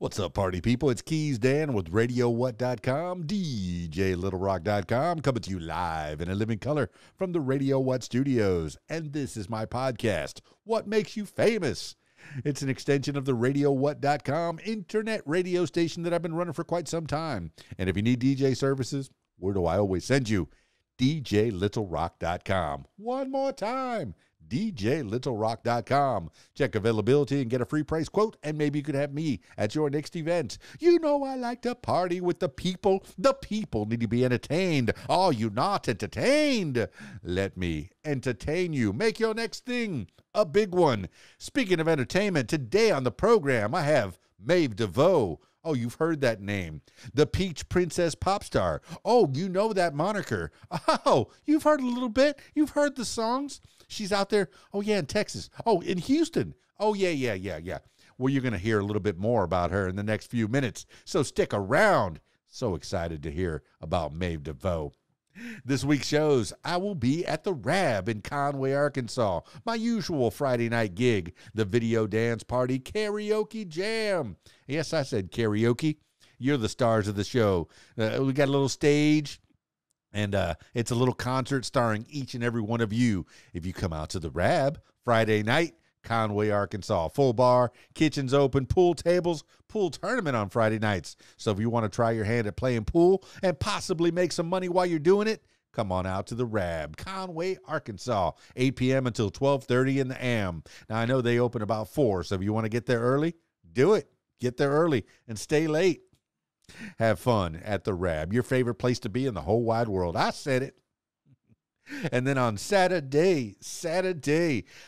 What's up, party people? It's KeysDAN with RadioWhat.com, DJLittleRock.com, coming to you live in a living color from the Radio What studios. And this is my podcast, What Makes You Famous? It's an extension of the RadioWhat.com internet radio station that I've been running for quite some time. And if you need DJ services, where do I always send you? DJLittleRock.com. One more time. DJLittleRock.com. Check availability and get a free price quote, and maybe you could have me at your next event. You know I like to party with the people. The people need to be entertained. Are you not entertained? Let me entertain you. Make your next thing a big one. Speaking of entertainment, today on the program, I have Maeve De Voe. Oh, you've heard that name. The Peach Princess pop star. Oh, you know that moniker. Oh, you've heard a little bit. You've heard the songs. She's out there. Oh, yeah, in Texas. Oh, in Houston. Oh, yeah. Well, you're going to hear a little bit more about her in the next few minutes. So stick around. So excited to hear about Maeve De Voe. This week's shows, I will be at the Rab in Conway, Arkansas. My usual Friday night gig, the Video Dance Party Karaoke Jam. Yes, I said karaoke. You're the stars of the show. We got a little stage, and it's a little concert starring each and every one of you. If you come out to the Rab Friday night, Conway, Arkansas. Full bar, kitchens open, pool tables, pool tournament on Friday nights. So if you want to try your hand at playing pool and possibly make some money while you're doing it, come on out to the Rab, Conway, Arkansas, 8 p.m. until 12:30 in the AM. Now, I know they open about 4, so if you want to get there early, do it. Get there early and stay late. Have fun at the Rab, your favorite place to be in the whole wide world. I said it. And then on Saturday,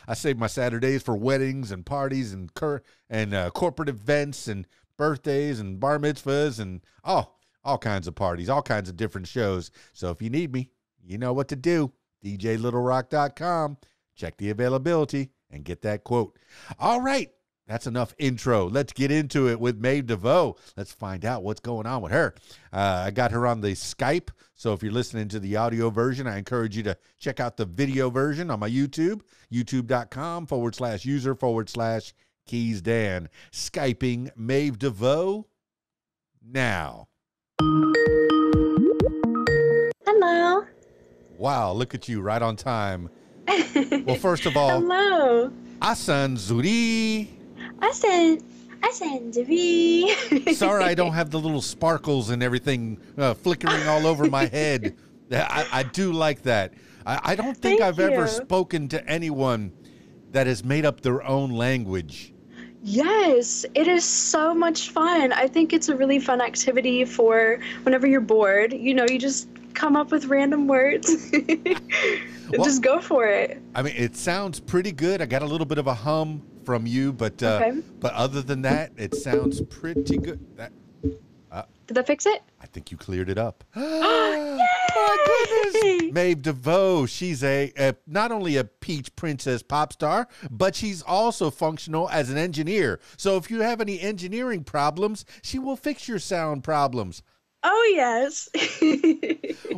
I save my Saturdays for weddings and parties and corporate events and birthdays and bar mitzvahs and all kinds of parties, all kinds of different shows. So if you need me, you know what to do. DJLittleRock.com. Check the availability and get that quote. All right. That's enough intro. Let's get into it with Maeve De Voe. Let's find out what's going on with her. I got her on the Skype, so if you're listening to the audio version, I encourage you to check out the video version on my YouTube, youtube.com/user/KeysDAN. Skyping Maeve De Voe now. Hello. Wow, look at you, right on time. Well, first of all, hello. Asan Zuri. Asan Zuri. Sorry, I don't have the little sparkles and everything flickering all over my head. I do like that. I don't think I've ever spoken to anyone that has made up their own language. Yes, it is so much fun. I think it's a really fun activity for whenever you're bored. You know, you just come up with random words. Well, just go for it. I mean, it sounds pretty good. I got a little bit of a hum from you, but other than that, it sounds pretty good. Did that fix it? I think you cleared it up. My goodness. Maeve De Voe, she's not only a Peach Princess pop star, but she's also functional as an engineer. So if you have any engineering problems, she will fix your sound problems. Oh, yes.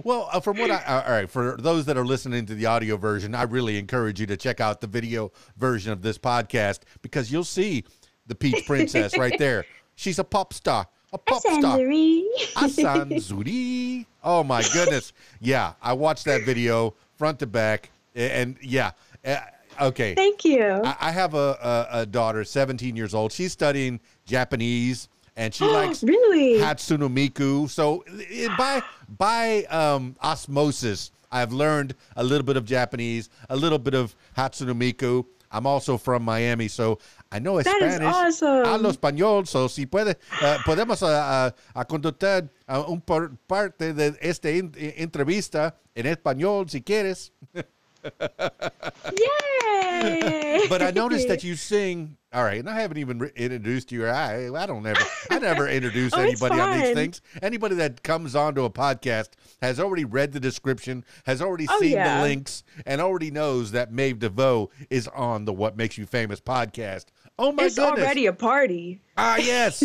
Well, all right, for those that are listening to the audio version, I really encourage you to check out the video version of this podcast because you'll see the Peach Princess right there. She's a pop star. A pop star. Asan Zuri. Oh, my goodness. Yeah, I watched that video front to back, and yeah, okay. Thank you. I have a daughter, 17 years old. She's studying Japanese. And she likes Hatsune Miku. So by osmosis, I've learned a little bit of Japanese, a little bit of Hatsune Miku. I'm also from Miami, so I know Spanish. That is awesome. Hablo español, so si podemos conductar parte de esta entrevista en español, si quieres. Yay! But I noticed that you sing. All right, and I haven't even introduced you. I never introduce anybody on these things. Anybody that comes onto a podcast has already read the description, has already seen the links, and already knows that Maeve De Voe is on the What Makes You Famous podcast. Oh my goodness. It's already a party. Ah, yes.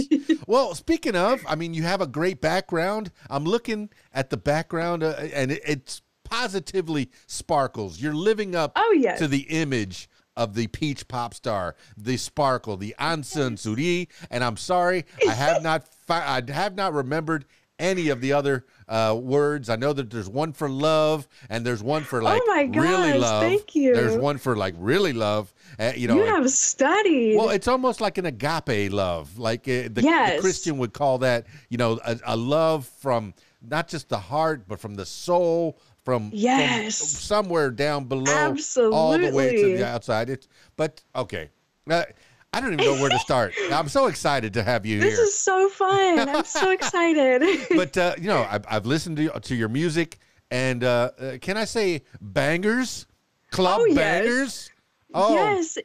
Well, speaking of, I mean, you have a great background. I'm looking at the background, and it's positively sparkles. You're living up to the image of the peach pop star, the sparkle, the ansan suri. And I'm sorry, I have not remembered any of the other words. I know that there's one for love, and there's one for like oh my gosh, really love. thank you. There's one for like really love. You know, you have studied. well, it's almost like an agape love. Like the Christian would call that, you know, a love from not just the heart, but from the soul, from somewhere down below, absolutely, all the way to the outside. But okay. I don't even know where to start. I'm so excited to have you here. This is so fun. I'm so excited. But, you know, I've listened to your music, and can I say bangers? Club bangers? Oh. Yes.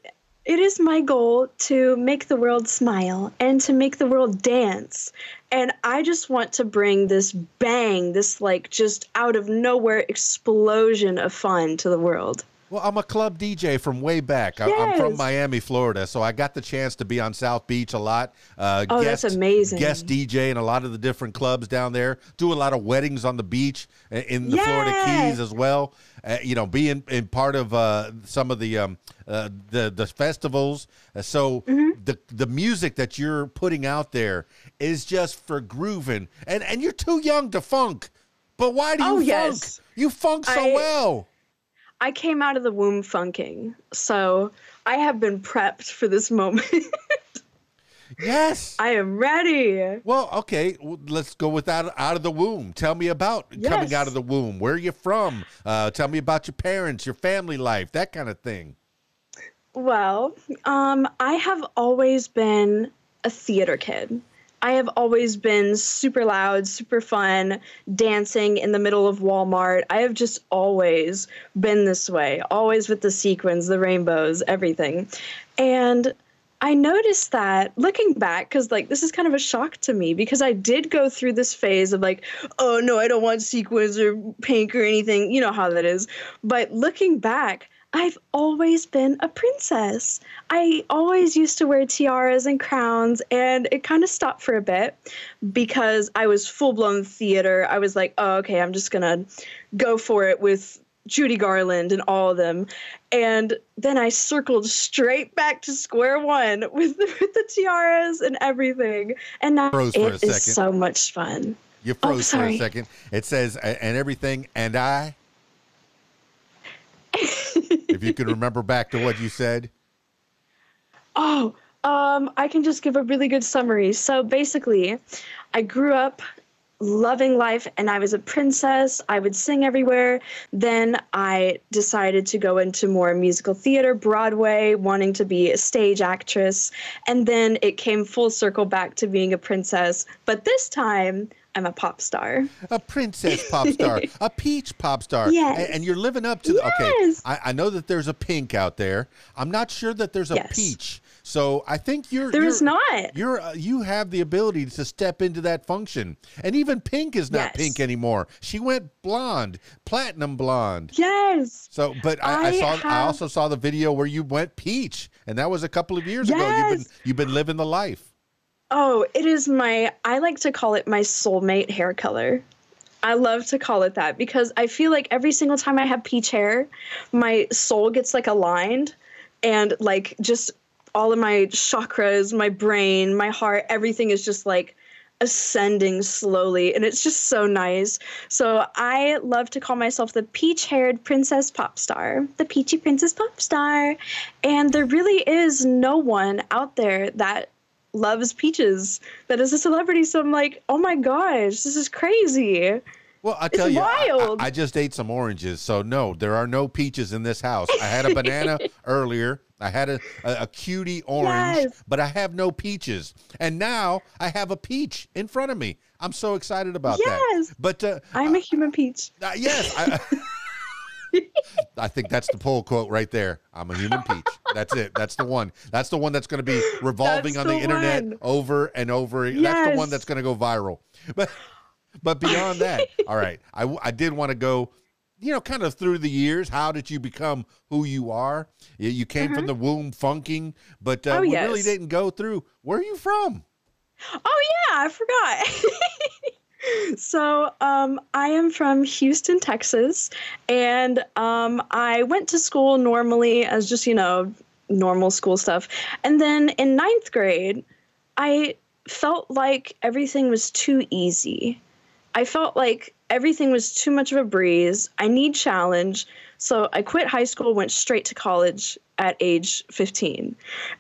It is my goal to make the world smile and to make the world dance. And I just want to bring this bang, this like just out of nowhere explosion of fun to the world. Well, I'm a club DJ from way back. I'm from Miami, Florida, so I got the chance to be on South Beach a lot. That's amazing. Guest DJ in a lot of the different clubs down there. Do a lot of weddings on the beach in the Florida Keys as well. You know, being in part of some of the festivals. So the music that you're putting out there is just for grooving. And you're too young to funk. But why do you funk? You funk so well. I came out of the womb funking, so I have been prepped for this moment. Yes. I am ready. Well, okay, let's go with that out of the womb. Tell me about coming out of the womb. Where are you from? Tell me about your parents, your family life, that kind of thing. Well, I have always been a theater kid. I have always been super loud, super fun, dancing in the middle of Walmart. I have just always been this way, always with the sequins, the rainbows, everything. And I noticed that looking back, because like this is kind of a shock to me, because I did go through this phase of like, oh no, I don't want sequins or pink or anything. You know how that is. But looking back, I've always been a princess. I always used to wear tiaras and crowns, and it kind of stopped for a bit because I was full-blown theater. I was like, oh, okay, I'm just going to go for it with Judy Garland and all of them. And then I circled straight back to square one with the tiaras and everything. And now it is so much fun. You froze for a second. It says, and everything, and I... If you can remember back to what you said. I can just give a really good summary. So basically, I grew up loving life and I was a princess. I would sing everywhere. Then I decided to go into more musical theater, Broadway, wanting to be a stage actress. And then it came full circle back to being a princess. But this time, I'm a pop star. A princess pop star. A peach pop star. Yes. And you're living up to... Okay, I know that there's a pink out there. I'm not sure that there's a peach. So I think There's not. You have the ability to step into that function. And even pink is not pink anymore. She went blonde, platinum blonde. Yes. So, but I also saw the video where you went peach, and that was a couple of years ago. You've been living the life. Oh, it is I like to call it my soulmate hair color. I love to call it that because I feel like every single time I have peach hair, my soul gets like aligned and like just all of my chakras, my brain, my heart, everything is just like ascending slowly. And it's just so nice. So I love to call myself the peach-haired princess pop star, the peachy princess pop star. And there really is no one out there that loves peaches that is a celebrity. So I'm like, oh my gosh, this is crazy. Well, I tell you, I just ate some oranges. So no, there are no peaches in this house. I had a banana earlier. I had a cutie orange, but I have no peaches. And now I have a peach in front of me. I'm so excited about that. But I'm a human peach. Yes. I think that's the poll quote right there. I'm a human peach. That's it. That's the one. That's the one that's going to be revolving on the internet over and over. Yes. That's the one that's going to go viral. But beyond that, all right, I did want to go, kind of through the years. How did you become who you are? You came from the womb funking, but we really didn't go through. Where are you from? Oh, yeah, I forgot. So, I am from Houston, Texas, and I went to school normally as just, normal school stuff. And then in ninth grade, I felt like everything was too easy. I felt like everything was too much of a breeze. I need challenge. So I quit high school, went straight to college at age 15.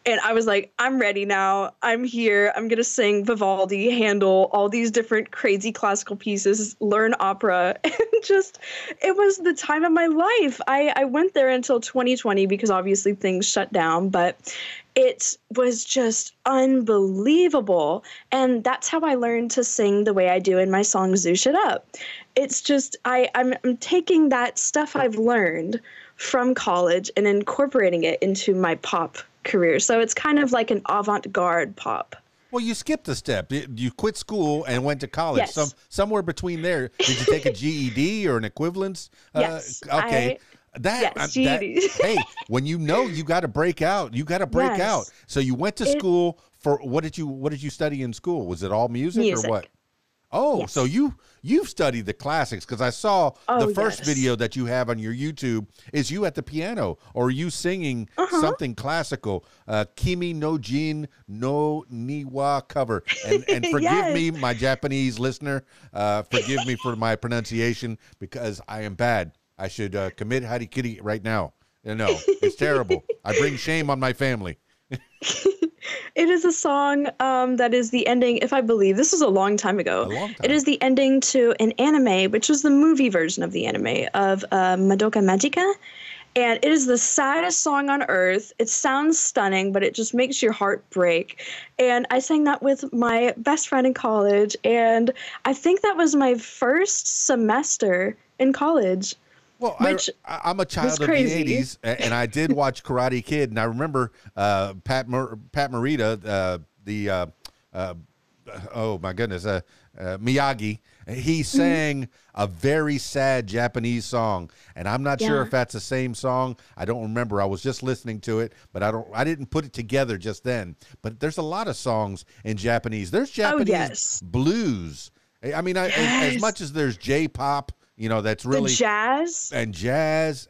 And I was like, I'm ready now. I'm here. I'm going to sing Vivaldi, Handel, all these different crazy classical pieces, learn opera. And just, it was the time of my life. I went there until 2020 because obviously things shut down, but it was just unbelievable. And that's how I learned to sing the way I do in my song Zoosh It Up. It's just, I'm taking that stuff I've learned from college and incorporating it into my pop career. So it's kind of like an avant-garde pop. Well, you skipped a step. You quit school and went to college. Yes. Somewhere between there. Did you take a GED or an equivalence? Yes. Okay. GED. Hey, when you got to break out. You got to break out. So you went to school for what did you study in school? Was it all music. Or what? Oh, yes. So you've studied the classics, because I saw the first video that you have on your YouTube is you at the piano, or you singing something classical, Kimi no Jin no Niwa cover. And forgive me, my Japanese listener, forgive me for my pronunciation, because I am bad. I should commit harikiri right now. No, it's terrible. I bring shame on my family. It is a song that is the ending, if I believe, this is a long time ago. It is the ending to an anime, which was the movie version of the anime of Madoka Magica. And it is the saddest song on earth. It sounds stunning, but it just makes your heart break. And I sang that with my best friend in college. And I think that was my first semester in college. Well, I'm a child of the 80s, and I did watch Karate Kid, and I remember Pat Morita, oh my goodness, Miyagi. He sang a very sad Japanese song, and I'm not sure if that's the same song. I don't remember. I was just listening to it, but I didn't put it together just then. But there's a lot of songs in Japanese. There's Japanese blues. I mean, as much as there's J-pop. That's really jazz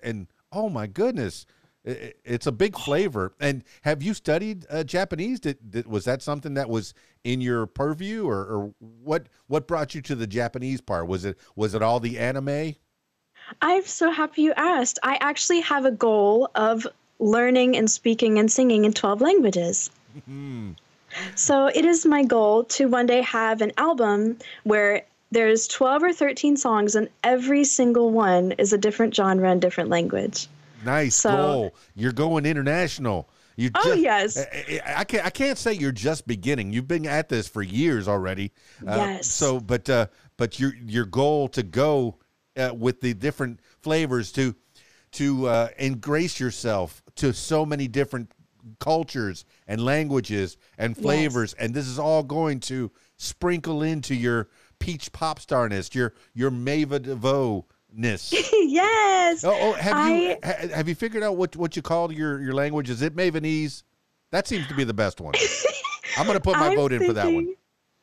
and oh my goodness, it's a big flavor. And have you studied Japanese? Was that something that was in your purview, or what brought you to the Japanese part? Was it all the anime? I'm so happy you asked. I actually have a goal of learning and speaking and singing in 12 languages. So it is my goal to one day have an album where there's 12 or 13 songs, and every single one is a different genre and different language. Nice goal. You're going international. Yes. I can't say you're just beginning. You've been at this for years already. Yes. But your goal to go with the different flavors to embrace yourself to so many different cultures and languages and flavors, and this is all going to sprinkle into your peach pop starness, your Maeve De Voe-ness. Yes. Have you figured out what you call your language? Is it Mavenese? That seems to be the best one. I'm going to put my vote in for that one.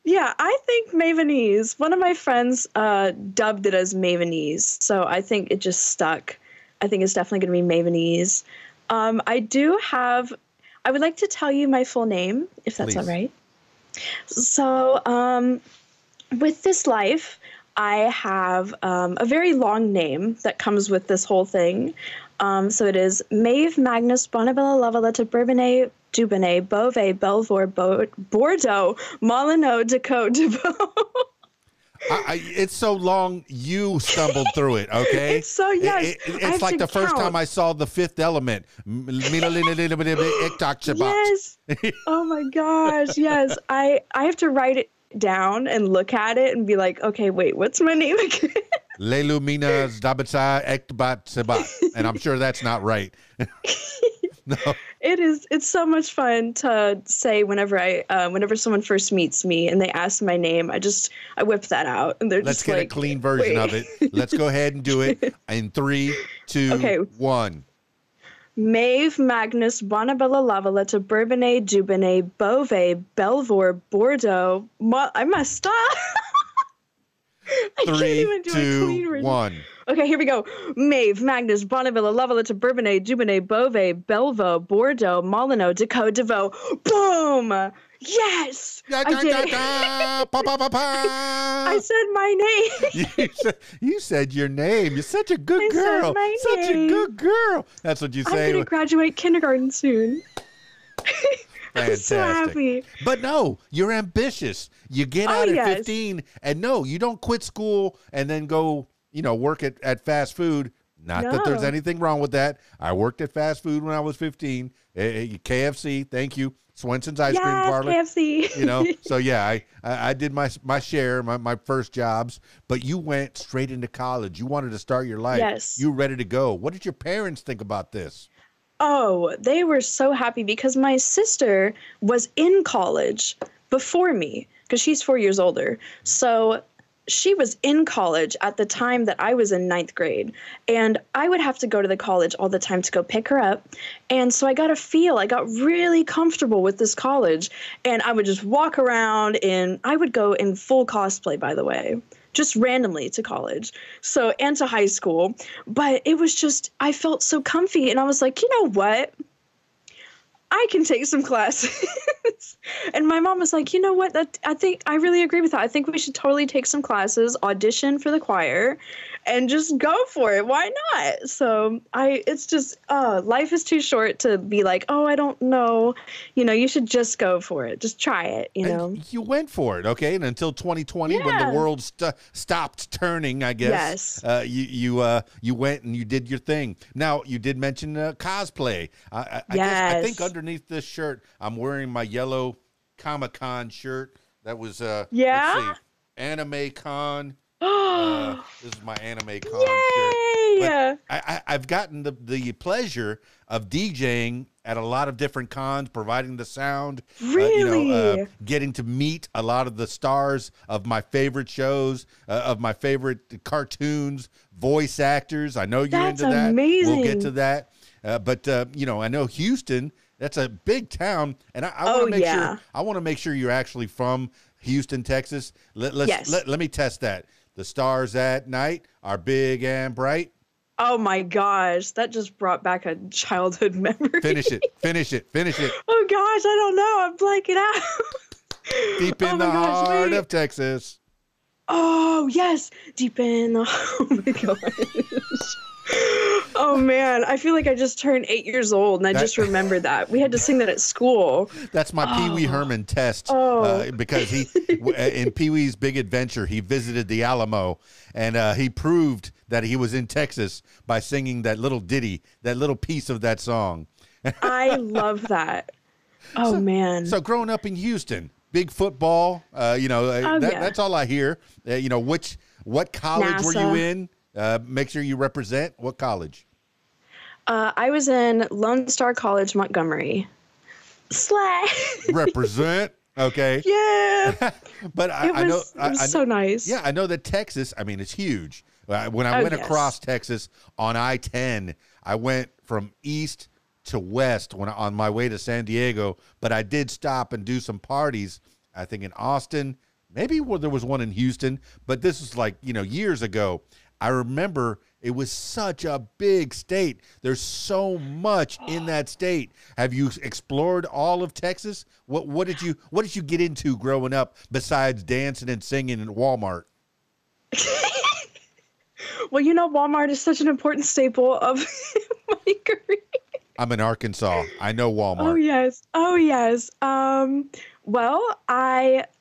Yeah, I think Mavenese. One of my friends dubbed it as Mavenese, so I think it just stuck. I think it's definitely going to be Mavenese. I would like to tell you my full name, if that's all right. So, with this life, I have a very long name that comes with this whole thing. So it is Maeve Magnus Bonabella Lavaletta Bourbonnais Dubonnet Beauvais Belvoir Bordeaux Molyneux Decaux DeVoe. It's so long you stumbled through it, okay? It's so, yes. It's like the first time I saw The Fifth Element. Yes. Oh my gosh, yes. I have to write it down and look at it and be like, okay, wait, what's my name again? Le Luminas Dabatsa Ektbat Sebat. And I'm sure that's not right. No. It's so much fun to say whenever someone first meets me and they ask my name, I whip that out and they're Let's just get a clean version of it. Let's go ahead and do it in 3, 2, 1. Maeve Magnus Bonabella Lavaletta Bourbonnais Dubonnet Beauvais Belvoir Bordeaux. I messed up. I can't even do a clean 3, version. 1. Okay, here we go. Maeve, Magnus, Bonneville, Lavalette, Bourbonnais, Dubonnet, Beauvais, Bellevaux, Bordeaux, Molyneux, Decaux, DeVoe. Boom! Yes! I did it. I said my name. You said your name. You're such a good girl. Said my Such name. a good girl. That's what you I'm say. going to graduate kindergarten soon. I'm so Fantastic. happy. But no, you're ambitious. You get out at 15, and no, you don't quit school and then go, work at fast food. Not that there's No. anything wrong with that. I worked at fast food when I was 15. KFC, thank you. Swenson's Ice Cream Parlor. KFC. So yeah, I did my share, my first jobs, but you went straight into college. You wanted to start your life. Yes. You were ready to go. What did your parents think about this? Oh, they were so happy because my sister was in college before me because she's 4 years older. So she was in college at the time that I was in 9th grade, and I would have to go to the college all the time to go pick her up. And so I got really comfortable with this college, and I would just walk around, and I would go in full cosplay, by the way, just randomly to college, and to high school. But it was just, I felt so comfy, and I was like, you know what? I can take some classes. And my mom was like, you know what? I really agree with that. I think we should totally take some classes, audition for the choir, and just go for it. Why not? So it's just, life is too short to be like, oh, I don't know. You should just go for it. Just try it, And you went for it, okay? And until 2020, when the world stopped turning, I guess. Yes. You went and you did your thing. Now, you did mention cosplay. I guess, I think underneath this shirt, I'm wearing my yellow Comic-Con shirt. That was, let's see, Anime Con. This is my Anime Con Yay! shirt. But I've gotten the pleasure of DJing at a lot of different cons, providing the sound. Really? Getting to meet a lot of the stars of my favorite shows, of my favorite cartoons, voice actors. I know you're That's into that. amazing. We'll get to that. But I know Houston. That's a big town, and I want to make sure. I want to make sure you're actually from Houston, Texas. Let me test that. The stars at night are big and bright. Oh my gosh, that just brought back a childhood memory. Finish it. Oh gosh, I don't know. I'm blanking out. Deep in the heart of Texas. Oh yes, deep in the. Oh my gosh. Oh man, I feel like I just turned 8 years old, and I just remembered that we had to sing that at school. That's my Pee Wee Herman test, because he, in Pee Wee's Big Adventure, he visited the Alamo, and he proved that he was in Texas by singing that little ditty, that little piece of that song. I love that. Oh man. So growing up in Houston, big football, that's all I hear. What college were you in? Make sure you represent. What college? I was in Lone Star College, Montgomery. Slay. Represent. Okay. Yeah. But it was so nice. Yeah, I know that Texas, it's huge. When I went across Texas on I-10, I went from east to west on my way to San Diego, but I did stop and do some parties, I think in Austin. Maybe there was one in Houston, but this was like, years ago. I remember it was such a big state. There's so much in that state. Have you explored all of Texas? What did you get into growing up besides dancing and singing in Walmart? Well, Walmart is such an important staple of my career. I'm in Arkansas. I know Walmart. Oh yes. Well,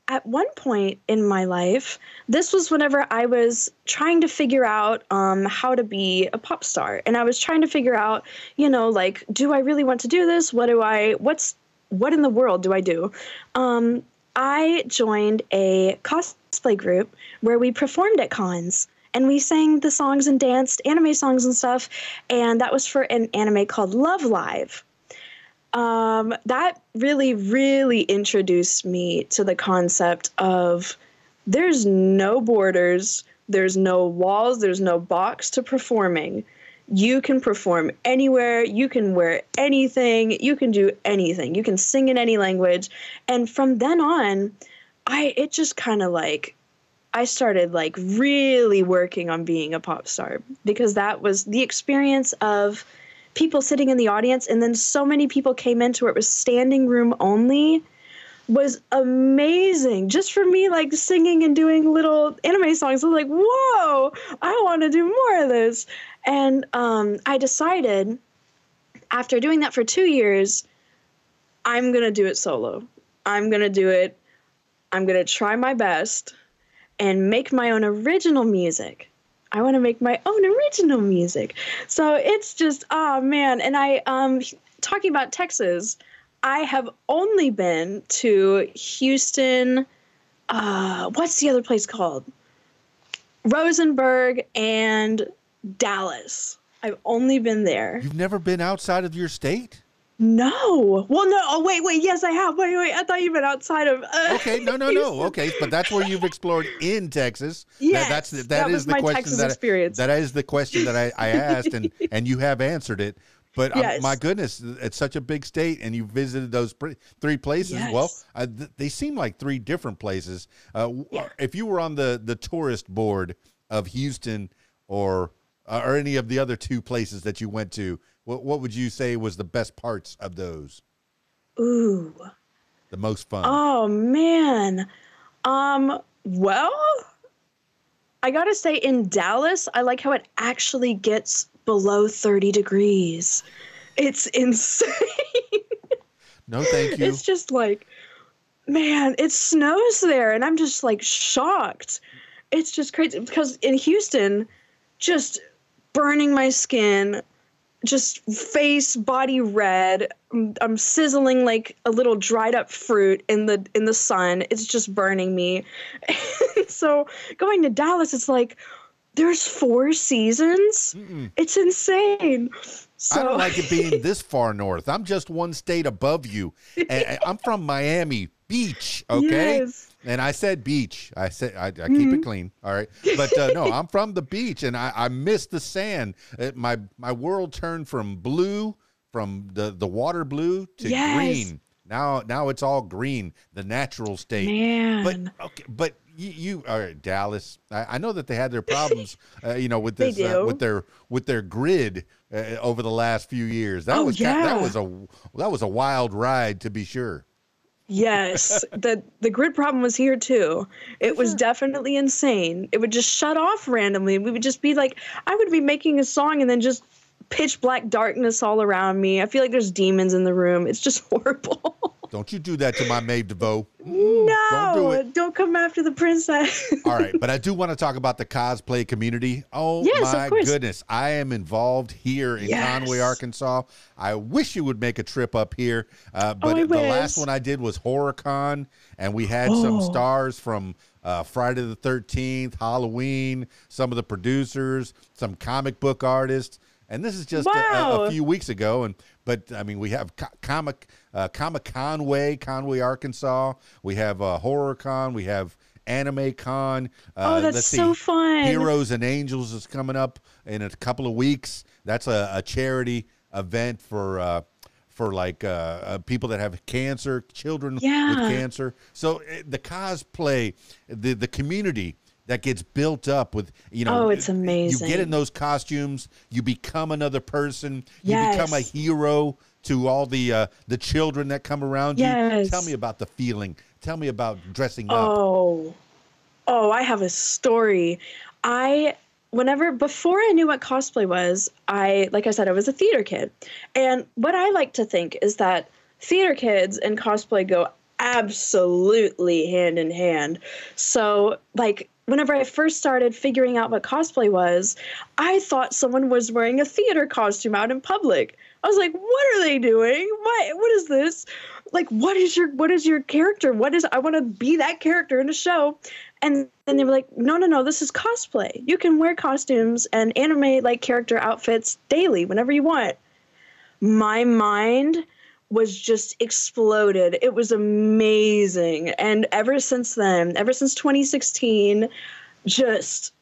at one point in my life, this was whenever I was trying to figure out how to be a pop star. And I was trying to figure out, do I really want to do this? What in the world do I do? I joined a cosplay group where we performed at cons. And we sang the songs and danced anime songs and stuff. And that was for an anime called Love Live. That really, really introduced me to the concept of there's no borders, there's no walls, there's no box to performing. You can perform anywhere, you can wear anything, you can do anything, you can sing in any language. And from then on, it just kind of I started like really working on being a pop star, because that was the experience of people sitting in the audience. And then so many people came into it. It was standing room only, was amazing. Just for me, like singing and doing little anime songs. I was like, whoa, I want to do more of this. And I decided after doing that for 2 years, I'm going to do it solo. I'm going to do it. I'm going to try my best and make my own original music. I want to make my own original music. So it's just, oh man. And talking about Texas, I have only been to Houston. What's the other place called? Rosenberg and Dallas. I've only been there. You've never been outside of your state? No. Well, no. Oh, wait. Yes, I have. Wait. I thought you meant outside of. Okay. No. Okay. But that's where you've explored in Texas. Yes. That is was the my question Texas experience. That is the question that I asked, and you have answered it. But Yes. my goodness, it's such a big state, and you visited those three places. Yes. Well, they seem like three different places. If you were on the tourist board of Houston or any of the other two places that you went to, what would you say was the best parts of those? Ooh. The most fun? Oh, man. Well, I got to say in Dallas, I like how it actually gets below 30 degrees. It's insane. No, thank you. It's just like, man, it snows there, and I'm just like shocked. It's just crazy because in Houston, just burning my skin, just face, body red. I'm sizzling like a little dried up fruit in the sun. It's just burning me. So going to Dallas, it's like there's 4 seasons. Mm-mm. It's insane. So, I don't like it being this far north. I'm just one state above you. And I'm from Miami Beach, okay? Yes. And I said beach. I said I keep it clean, all right? But no, I'm from the beach, and I miss the sand. My world turned from blue, from the water blue to Yes. green. Now it's all green, the natural state. Man. But you all right, Dallas. I know that they had their problems, with this, They do. with their grid over the last few years. That was a wild ride, to be sure. Yes, the grid problem was here too. It was definitely insane. It would just shut off randomly. We would just be like, I would be making a song and then just pitch black darkness all around me. I feel like there's demons in the room. It's just horrible. Don't you do that to my Maeve De Voe. No, don't do it. Don't come after the princess. All right, but I do want to talk about the cosplay community. Oh, Yes, my of course. goodness. I am involved here in Yes. Conway, Arkansas. I wish you would make a trip up here. But I the wish. last one I did was HorrorCon, and we had some stars from Friday the 13th, Halloween, some of the producers, some comic book artists. And this is just Wow. a few weeks ago. But I mean, we have Comic Conway, Arkansas. We have HorrorCon. We have Anime Con. That's let's see, so fun. Heroes and Angels is coming up in a couple of weeks. That's a charity event for people that have cancer, children with cancer. So the cosplay, the community that gets built up with, it's amazing. You get in those costumes, you become another person, Yes. you become a hero to all the children that come around you. Yes. Tell me about the feeling. Tell me about dressing up. Oh, I have a story. Before I knew what cosplay was, like I said, I was a theater kid. And what I like to think is that theater kids and cosplay go absolutely hand in hand. So, like, whenever I first started figuring out what cosplay was, I thought someone was wearing a theater costume out in public. I was like, what are they doing? What is this? Like, what is your character? I want to be that character in a show. And then they were like, no, this is cosplay. You can wear costumes and animate like character outfits daily, whenever you want. My mind was just exploded. It was amazing. And ever since then, ever since 2016, just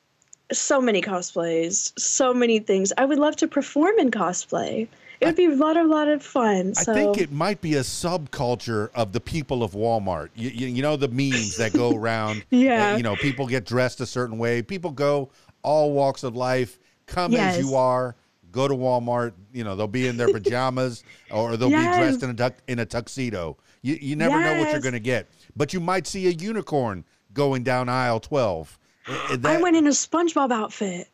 so many cosplays, so many things. I would love to perform in cosplay. It would be a lot of fun. I So. think it might be a subculture of the people of Walmart. You know the memes that go around. Yeah. You know, people get dressed a certain way. People go all walks of life. Come as you are. Go to Walmart. You know, they'll be in their pajamas or they'll be dressed in a tuxedo. You never know what you're going to get. But you might see a unicorn going down aisle 12. I went in a SpongeBob outfit.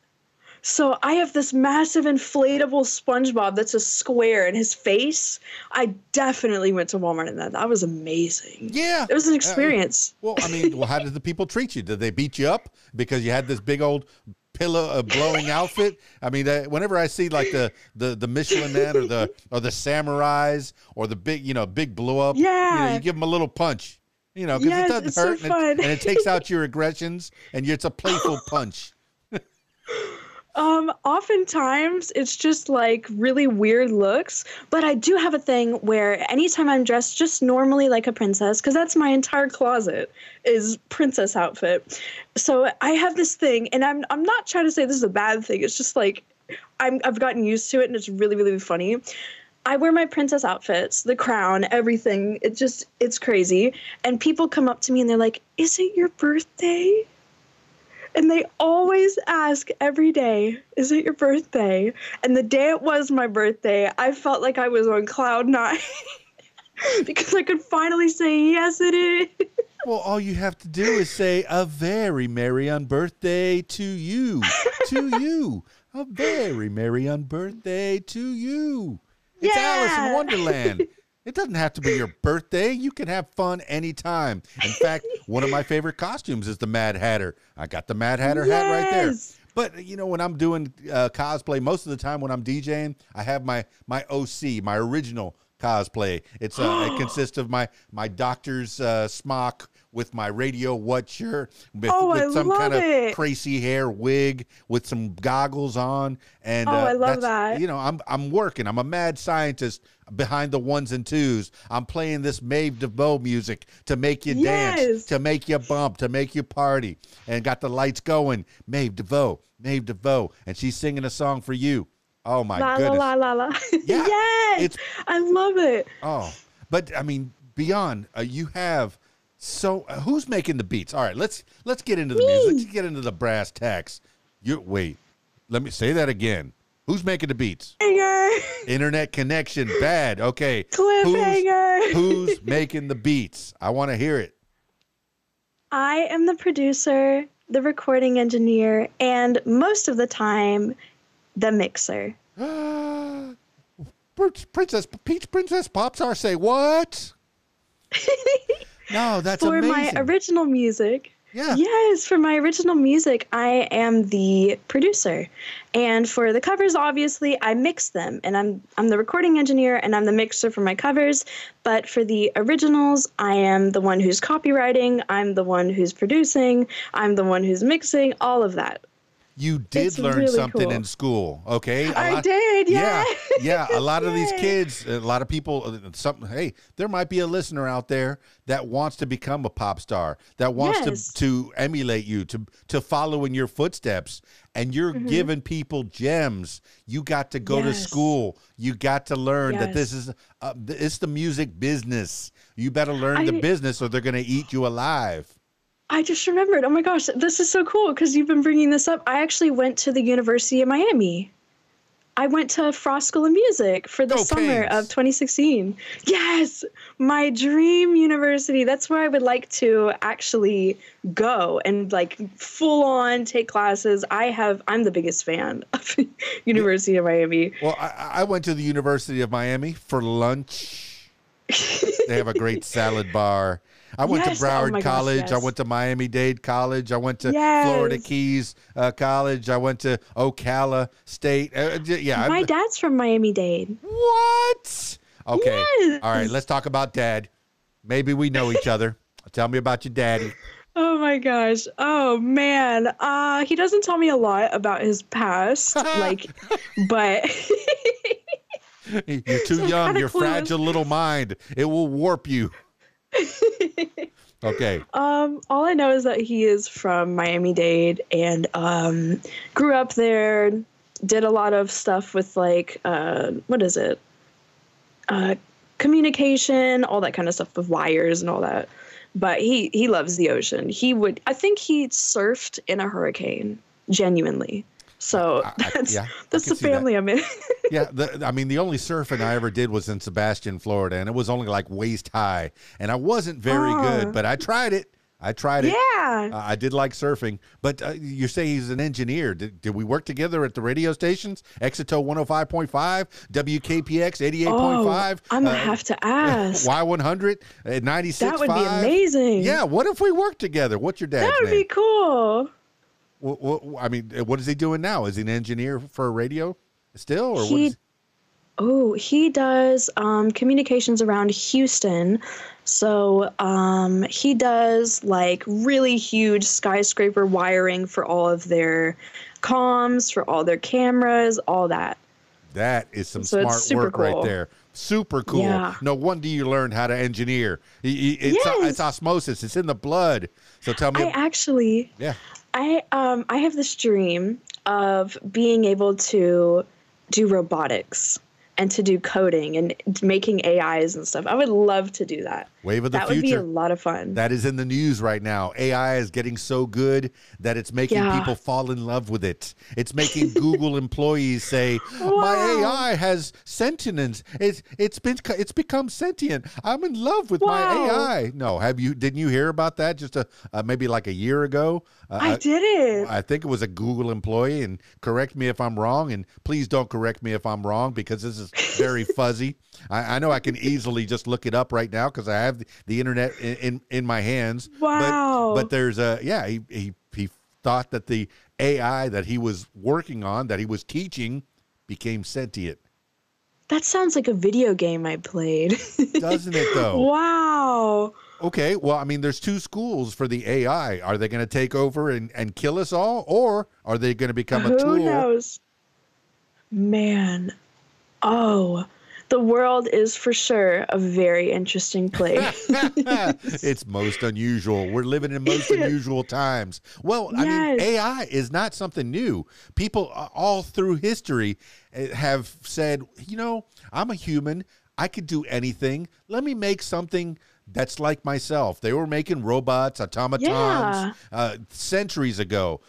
So I have this massive inflatable SpongeBob that's a square in his face. I definitely went to Walmart in that. That was amazing. Yeah. It was an experience. How did the people treat you? Did they beat you up because you had this big old pillow blowing outfit? I mean, whenever I see like the Michelin Man or the samurais or the big blow up, you give them a little punch, because it doesn't hurt, so fun. and it takes out your aggressions, and it's a playful punch. Oftentimes it's just like really weird looks, but I do have a thing where anytime I'm dressed just normally like a princess, because that's my entire closet is princess outfit. So I have this thing, and I'm not trying to say this is a bad thing. It's just like I've gotten used to it, and it's really, really funny. I wear my princess outfits, the crown, everything. It's crazy. And people come up to me and they're like, "Is it your birthday?" And they always ask every day, "Is it your birthday?" And the day it was my birthday, I felt like I was on cloud nine because I could finally say, "Yes, it is." Well, all you have to do is say, "A very merry unbirthday to you, to you. A very merry unbirthday to you." It's Alice in Wonderland. It doesn't have to be your birthday. You can have fun anytime. In fact, one of my favorite costumes is the Mad Hatter. I got the Mad Hatter hat right there. But, when I'm doing cosplay, most of the time when I'm DJing, I have my OC, my original cosplay. It consists of my doctor's smock with my Radio What shirt, with some kind of crazy hair wig, with some goggles on, and I love that. I'm working. I'm a mad scientist behind the ones and twos. I'm playing this Maeve De Voe music to make you dance, to make you bump, to make you party, and got the lights going. Maeve De Voe, Maeve De Voe, and she's singing a song for you. Oh my goodness! La la la la. Yeah, yes, I love it. Oh, but I mean, beyond you have. So who's making the beats? All right, let's get into the music. Let's get into the brass tacks. Wait, let me say that again. Who's making the beats? Internet connection bad. Okay. Cliffhanger. Who's making the beats? I want to hear it. I am the producer, the recording engineer, and most of the time, the mixer. Princess Popstar, say what? No, that's for amazing. My original music. Yeah. Yes, for my original music, I am the producer. And for the covers, obviously, I mix them. And I'm the recording engineer and I'm the mixer for my covers. But for the originals, I am the one who's copywriting, I'm the one who's producing, I'm the one who's mixing, all of that. You did learn really something in school, okay? I did, yeah. Yeah, a lot of these kids, a lot of people, hey, there might be a listener out there that wants to become a pop star, that wants to emulate you, to follow in your footsteps, and you're giving people gems. You got to go to school. You got to learn that this is it's the music business. You better learn the business or they're going to eat you alive. I just remembered. Oh my gosh, this is so cool because you've been bringing this up. I actually went to the University of Miami. I went to Frost School of Music for the summer of 2016. Yes, my dream university. That's where I would like to actually go and like full on take classes. I'm the biggest fan of University of Miami. Well, I went to the University of Miami for lunch. They have a great salad bar. I went to Broward College. I went to Miami-Dade College. I went to Florida Keys College. I went to Ocala State. My dad's from Miami-Dade. What? Okay. Yes. All right. Let's talk about Dad. Maybe we know each other. Tell me about your daddy. Oh my gosh. Oh man. He doesn't tell me a lot about his past, but you're too young. Your fragile little mind. It will warp you. Okay. All I know is that he is from Miami-Dade and grew up there, did a lot of stuff with like what is it? Communication, all that kind of stuff with wires and all that. But he loves the ocean. I think he surfed in a hurricane, genuinely. So that's the family I'm in. Yeah, the only surfing I ever did was in Sebastian, Florida, and it was only like waist high, and I wasn't very good, but I tried it. Yeah. I did like surfing, but you say he's an engineer. Did we work together at the radio stations? Exito 105.5, WKPX 88.5. I'm going to have to ask. Y100 at 96.5. That would be amazing. Yeah, what if we worked together? What's your dad's name? That would be cool. What is he doing now? Is he an engineer for a radio still? He does communications around Houston. So he does like really huge skyscraper wiring for all of their comms, for all their cameras, all that. That is some smart work cool. right there. Super cool. Yeah. No wonder you learned how to engineer. It's osmosis. It's in the blood. So tell me. I have this dream of being able to do robotics and to do coding and making AIs and stuff. I would love to do that. Wave of the future. That would be a lot of fun. That is in the news right now. AI is getting so good that it's making people fall in love with it. It's making Google employees say, "My AI has sentience. It's become sentient. I'm in love with my AI." No, didn't you hear about that just maybe like a year ago? I didn't. I think it was a Google employee, and correct me if I'm wrong, and please don't correct me if I'm wrong because this is very fuzzy. I know I can easily just look it up right now because I have the internet in my hands. Wow. But there's he thought that the AI that he was working on, that he was teaching, became sentient. That sounds like a video game I played. Doesn't it though? Wow. Okay, well, there's two schools for the AI. Are they going to take over and kill us all, or are they going to become a tool? Who knows? Man. Oh, the world is for sure a very interesting place. It's most unusual. We're living in most unusual times. Well, AI is not something new. People all through history have said, I'm a human. I could do anything. Let me make something that's like myself. They were making robots, automatons, centuries ago.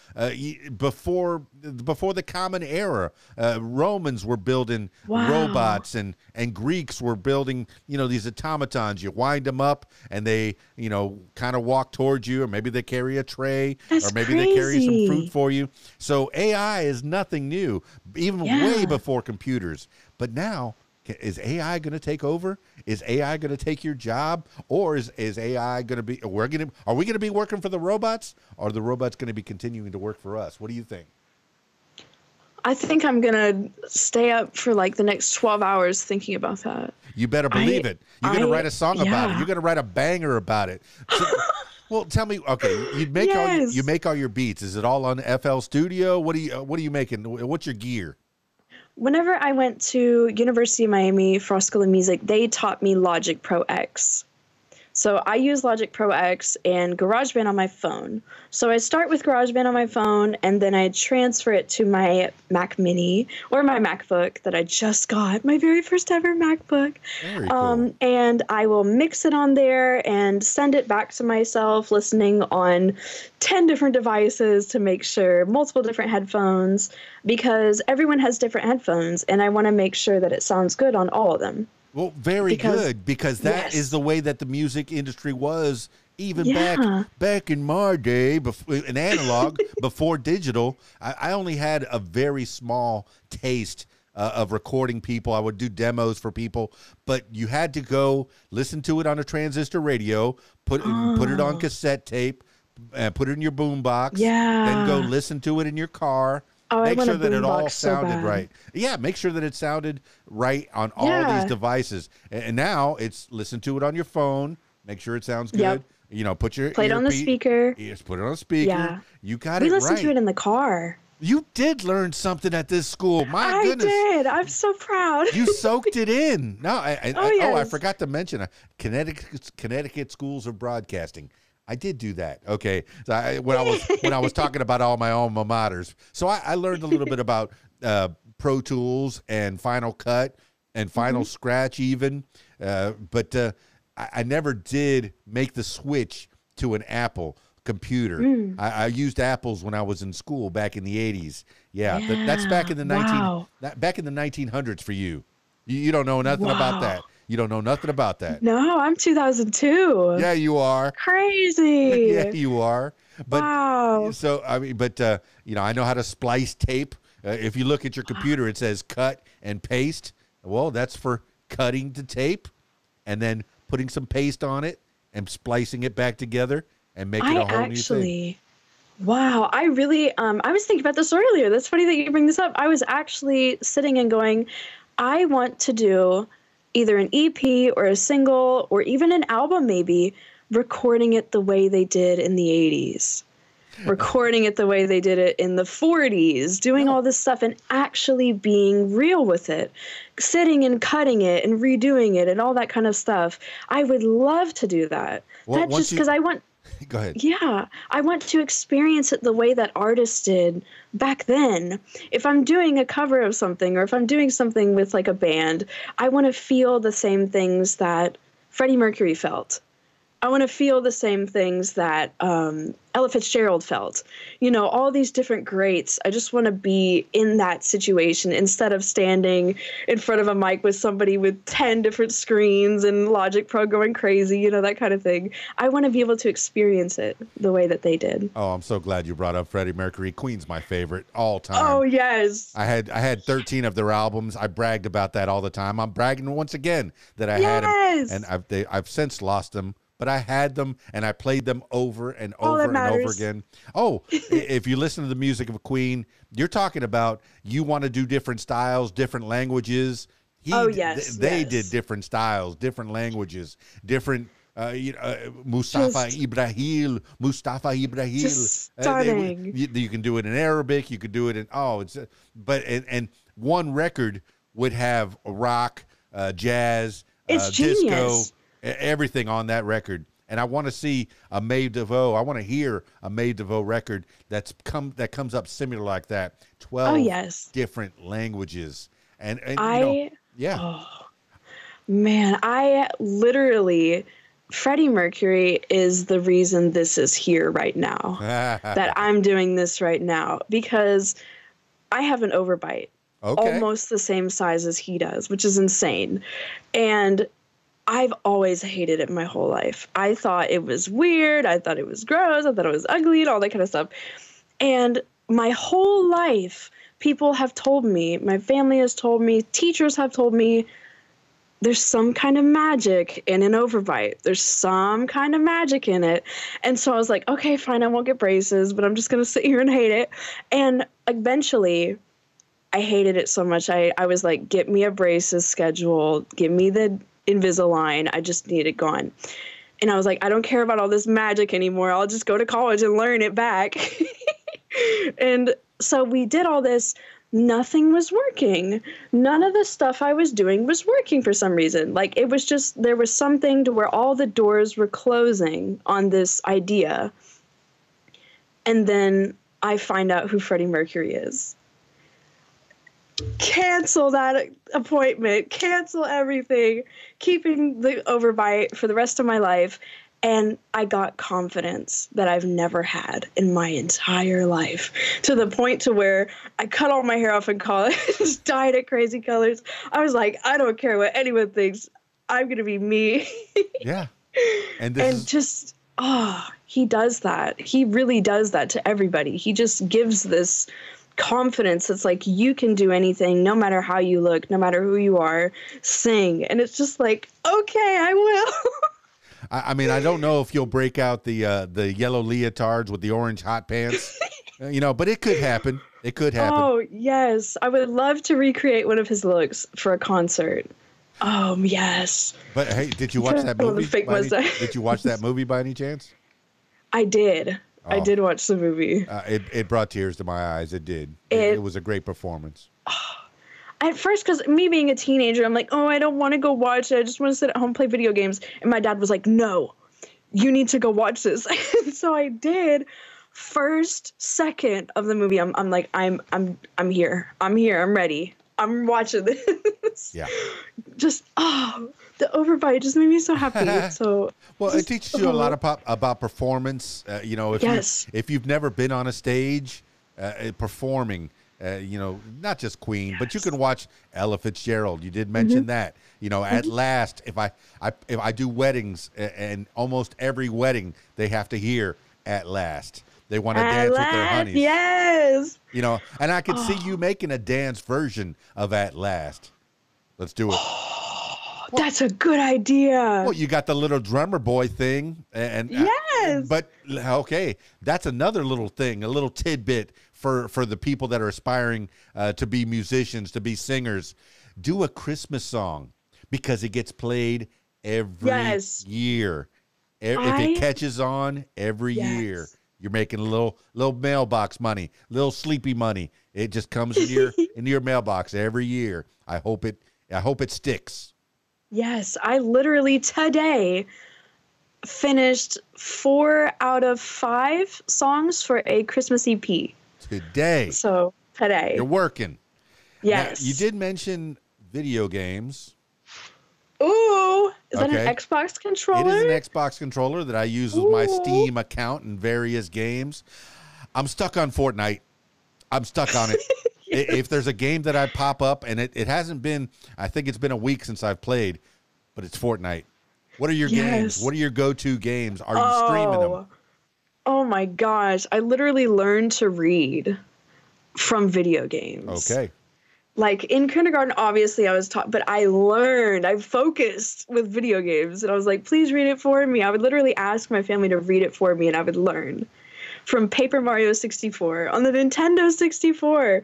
Before the Common Era, Romans were building robots, and Greeks were building, these automatons. You wind them up, and they, kind of walk towards you, or maybe they carry a tray, or maybe they carry some fruit for you. So AI is nothing new, even way before computers. But now, is AI going to take over? Is AI going to take your job? Or is AI going to be, are we going to be working for the robots? Or are the robots going to be continuing to work for us? What do you think? I think I'm going to stay up for like the next 12 hours thinking about that. You better believe it. You're going to write a song about it. You're going to write a banger about it. So, well, tell me, okay, you make all your beats. Is it all on FL Studio? What are you making? What's your gear? Whenever I went to University of Miami for School of Music, they taught me Logic Pro X. So I use Logic Pro X and GarageBand on my phone. So I start with GarageBand on my phone, and then I transfer it to my Mac Mini or my MacBook that I just got, my very first ever MacBook. Very cool. And I will mix it on there and send it back to myself, listening on 10 different devices to make sure, multiple different headphones, because everyone has different headphones, and I want to make sure that it sounds good on all of them. Well, very good, because that is the way that the music industry was even back in my day, in analog, before digital. I only had a very small taste of recording people. I would do demos for people, but you had to go listen to it on a transistor radio, put it on cassette tape, put it in your boombox, then go listen to it in your car. Make sure that it all sounded right. Yeah, make sure that it sounded right on all these devices. And now it's listen to it on your phone. Make sure it sounds good. Play it on the speaker. Yes, put it on a speaker. Yeah. You got it right. We listened to it in the car. You did learn something at this school. My goodness. I did. I'm so proud. You soaked it in. No, I forgot to mention Connecticut Schools of Broadcasting. I did do that. Okay. So when I was talking about all my alma maters. So I learned a little bit about Pro Tools and Final Cut and Final Scratch even. But I never did make the switch to an Apple computer. I used Apples when I was in school back in the 80s. Yeah, that's back in the back in the 1900s for you. You don't know nothing about that. You don't know nothing about that. No, I'm 2002. Yeah, you are. Crazy. Yeah, you are. But wow. so I mean, but you know, I know how to splice tape. If you look at your computer, it says cut and paste. Well, that's for cutting the tape and then putting some paste on it and splicing it back together and making a whole new thing. Wow, I really I was thinking about this earlier. That's funny that you bring this up. I was actually sitting and going, I want to do either an EP or a single or even an album, maybe recording it the way they did in the 80s, recording it the way they did it in the 40s, doing all this stuff and actually being real with it, sitting and cutting it and redoing it and all that kind of stuff. I would love to do that. Well, That's just because I want. Go ahead. Yeah, I want to experience it the way that artists did back then. If I'm doing a cover of something or if I'm doing something with like a band, I want to feel the same things that Freddie Mercury felt. I want to feel the same things that Ella Fitzgerald felt. You know, all these different greats. I just want to be in that situation instead of standing in front of a mic with somebody with 10 different screens and Logic Pro going crazy, you know, that kind of thing. I want to be able to experience it the way that they did. Oh, I'm so glad you brought up Freddie Mercury. Queen's my favorite all time. Oh, yes. I had 13 of their albums. I bragged about that all the time. I'm bragging once again that I had them, and I've since lost them. But I had them, and I played them over and over and over again. Oh, if you listen to the music of Queen, you're talking about you want to do different styles, different languages. They did different styles, different languages, different. Mustafa Ibrahim. Just stunning. You can do it in Arabic. You could do it in and one record would have rock, jazz, disco. Everything on that record. And I want to see a Maeve De Voe. I want to hear a Maeve De Voe record that comes up similar like that. 12 different languages. And Oh, man, I literally, Freddie Mercury is the reason this is here right now. That I'm doing this right now. Because I have an overbite. Almost the same size as he does, which is insane. And I've always hated it my whole life. I thought it was weird. I thought it was gross. I thought it was ugly and all that kind of stuff. And my whole life, people have told me, my family has told me, teachers have told me, there's some kind of magic in an overbite. There's some kind of magic in it. And so I was like, okay, fine, I won't get braces, but I'm just going to sit here and hate it. And eventually, I hated it so much. I was like, get me a braces schedule. Give me the Invisalign. I just need it gone. And I was like, I don't care about all this magic anymore. I'll just go to college and learn it back. And so we did all this. Nothing was working. None of the stuff I was doing was working for some reason. Like it was just, there was something to where all the doors were closing on this idea. And then I find out who Freddie Mercury is. Cancel that appointment, cancel everything, keeping the overbite for the rest of my life. And I got confidence that I've never had in my entire life, to the point to where I cut all my hair off in college, dyed it crazy colors. I was like, I don't care what anyone thinks. I'm going to be me. Yeah. And he does that. He really does that to everybody. He just gives this confidence. It's like, you can do anything, no matter how you look, no matter who you are, sing. And it's just like, okay, I will. I mean, I don't know if you'll break out the yellow leotards with the orange hot pants, but it could happen. It could happen. Oh, yes. I would love to recreate one of his looks for a concert. Oh, yes. But hey, did you watch that movie? Did you watch that movie by any chance? I did. Oh. I did watch the movie. It brought tears to my eyes. It did. It was a great performance. At first, because me being a teenager, I'm like, oh, I don't want to go watch it. I just want to sit at home, play video games. And my dad was like, no, you need to go watch this. And so I did. First second of the movie, I'm like, I'm here. I'm here. I'm ready. I'm watching this. Yeah. Just the overbite just made me so happy. So well, it teaches you a lot about performance. You know, if you've never been on a stage performing, you know, not just Queen, but you can watch Ella Fitzgerald. You did mention that. You know, at last, if I do weddings, and almost every wedding they have to hear "At Last." They want to dance with their honeys. Yes. You know, and I can see you making a dance version of "At Last." Let's do it. That's a good idea. Well, you got the little drummer boy thing, and yes. But okay, that's another little thing, a little tidbit for the people that are aspiring to be musicians, to be singers. Do a Christmas song, because it gets played every year. If it catches on every year, you're making a little mailbox money, little sleepy money. It just comes into your mailbox every year. I hope it sticks. Yes, I literally today finished 4 out of 5 songs for a Christmas EP. Today. So today. You're working. Yes. Now, you did mention video games. Ooh, is that an Xbox controller? It is an Xbox controller that I use with my Steam account in various games. I'm stuck on Fortnite. I'm stuck on it. If there's a game that I pop up, and it hasn't been, I think it's been a week since I've played, but it's Fortnite. What are your games? What are your go-to games? Are you streaming them? Oh my gosh. I literally learned to read from video games. Okay. Like in kindergarten, obviously I was taught, but I focused with video games, and I was like, please read it for me. I would literally ask my family to read it for me, and I would learn from Paper Mario 64 on the Nintendo 64.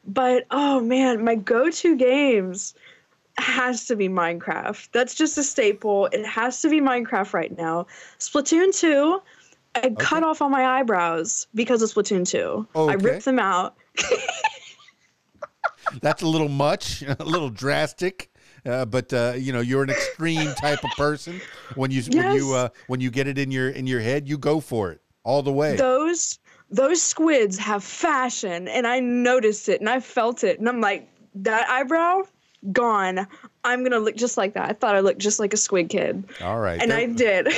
But oh man, my go-to games has to be Minecraft. That's just a staple. It has to be Minecraft right now. Splatoon 2, I cut off all my eyebrows because of Splatoon 2. I ripped them out. That's a little much, a little drastic, but you know, you're an extreme type of person. When you get it in your head, you go for it all the way. Those squids have fashion, and I noticed it, and I felt it, and I'm like, that eyebrow gone. I'm gonna look just like that. I thought I looked just like a squid kid. All right, and I did.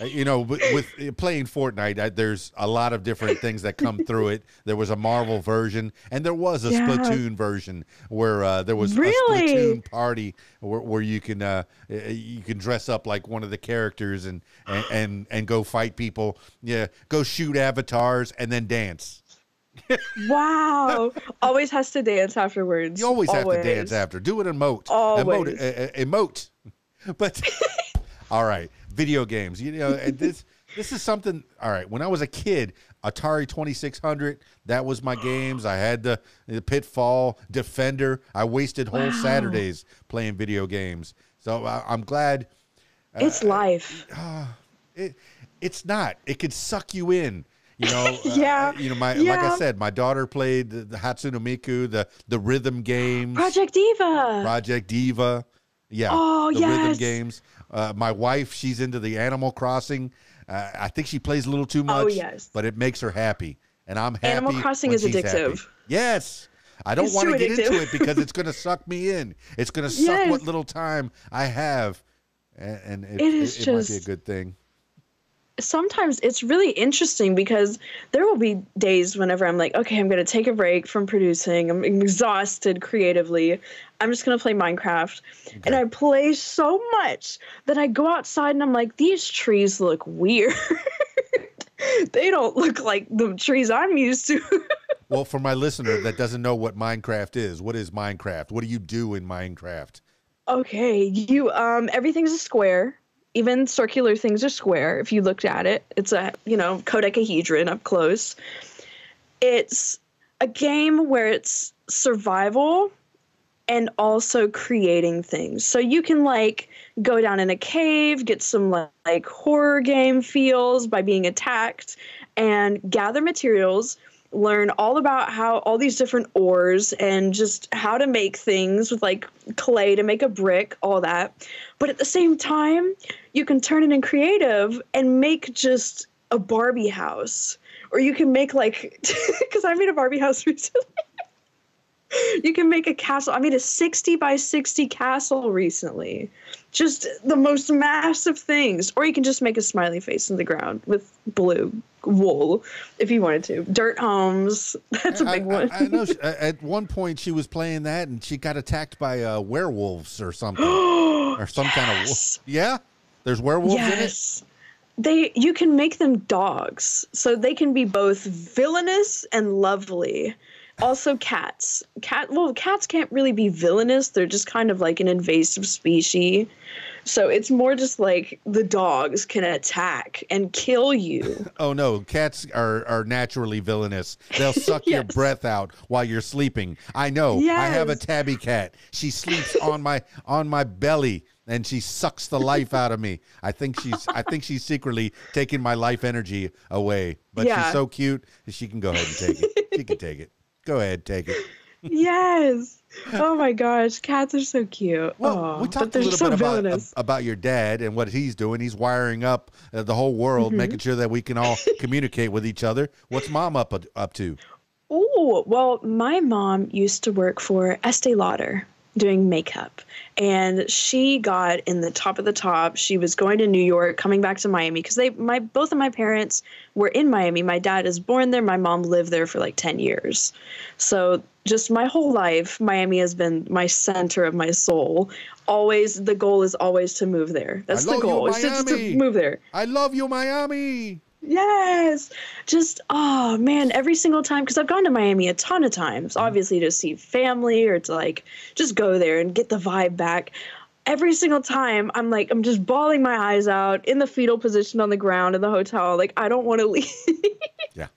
You know, with playing Fortnite, there's a lot of different things that come through it. There was a Marvel version, and there was a Splatoon version where there was a Splatoon party where you can dress up like one of the characters and go fight people. Yeah, go shoot avatars and then dance. Wow. Always has to dance afterwards. You always have to dance after. Do an emote. Always. Emote. But all right, video games. You know, this is something. All right, when I was a kid, Atari 2600, that was my games. I had the Pitfall, Defender. I wasted whole Saturdays playing video games. So I'm glad. It's life. It's not. It could suck you in. You know, you know, like I said, my daughter played the Hatsune Miku, the rhythm games, Project Diva. Yeah. Oh, the rhythm games. My wife, she's into the Animal Crossing. I think she plays a little too much. Oh, yes. But it makes her happy, and I'm happy. Animal Crossing is addictive. Happy. Yes. I don't want to get into it because it's going to suck me in. It's going to suck what little time I have, and it might be a good thing. Sometimes it's really interesting because there will be days whenever I'm like, okay, I'm going to take a break from producing. I'm exhausted creatively. I'm just going to play Minecraft. Okay. And I play so much that I go outside and I'm like, these trees look weird. They don't look like the trees I'm used to. Well, for my listener that doesn't know what Minecraft is, what is Minecraft? What do you do in Minecraft? Okay, you everything's a square. Even circular things are square. If you looked at it, it's a, dodecahedron up close. It's a game where it's survival and also creating things. So you can go down in a cave, get some horror game feels by being attacked, and gather materials, learn all about how all these different ores and just how to make things with like clay to make a brick, all that. But at the same time, you can turn it in creative and make just a Barbie house. Or you can make like, because I made a Barbie house recently. You can make a castle. I made a 60 by 60 castle recently. Just the most massive things. Or you can just make a smiley face in the ground with blue wool if you wanted to. Dirt homes. That's a big one. I know at one point she was playing that and she got attacked by werewolves or something. Or some kind of wolf. Yeah? There's werewolves in it? You can make them dogs. So they can be both villainous and lovely. Also cats. Cats can't really be villainous. They're just kind of like an invasive species. So it's more just like the dogs can attack and kill you. Oh, no. Cats are naturally villainous. They'll suck your breath out while you're sleeping. I know. Yes. I have a tabby cat. She sleeps on my belly. And she sucks the life out of me. I think she's secretly taking my life energy away. But she's so cute that she can go ahead and take it. She can take it. Go ahead, take it. Yes. Oh my gosh, cats are so cute. Well, we talked a little bit about your dad and what he's doing. He's wiring up the whole world, making sure that we can all communicate with each other. What's Mom up to? Oh, well, my mom used to work for Estee Lauder doing makeup, and she got in the top of the top. She was going to New York, coming back to Miami because both of my parents were in Miami. My dad is born there. My mom lived there for like 10 years. So just my whole life, Miami has been my center of my soul. Always, the goal is always to move there. That's the goal. It's just to move there. I love you, Miami. Yes. Just, oh man, every single time, because I've gone to Miami a ton of times, obviously to see family or to like just go there and get the vibe back. Every single time I'm just bawling my eyes out in the fetal position on the ground in the hotel. Like, I don't want to leave. Yeah.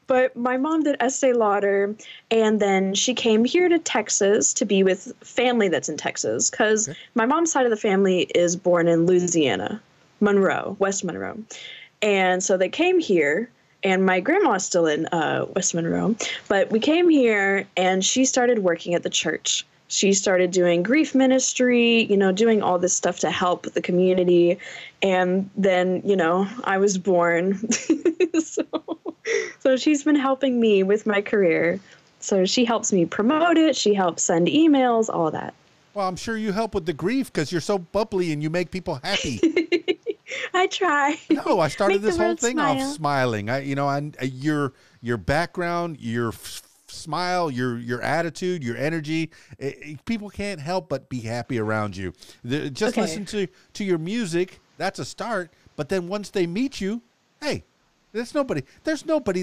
But my mom did Estee Lauder, and then she came here to Texas to be with family that's in Texas, because my mom's side of the family is born in Louisiana, Monroe, West Monroe. And so they came here, and my grandma's still in West Monroe. But we came here, and she started working at the church. She started doing grief ministry, doing all this stuff to help the community. And then, I was born. So she's been helping me with my career. So she helps me promote it. She helps send emails, all that. Well, I'm sure you help with the grief because you're so bubbly and you make people happy. I try. No, I started this whole thing off smiling. Your background, your smile, your attitude, your energy. People can't help but be happy around you. Just listen to your music. That's a start. But then once they meet you, hey, there's nobody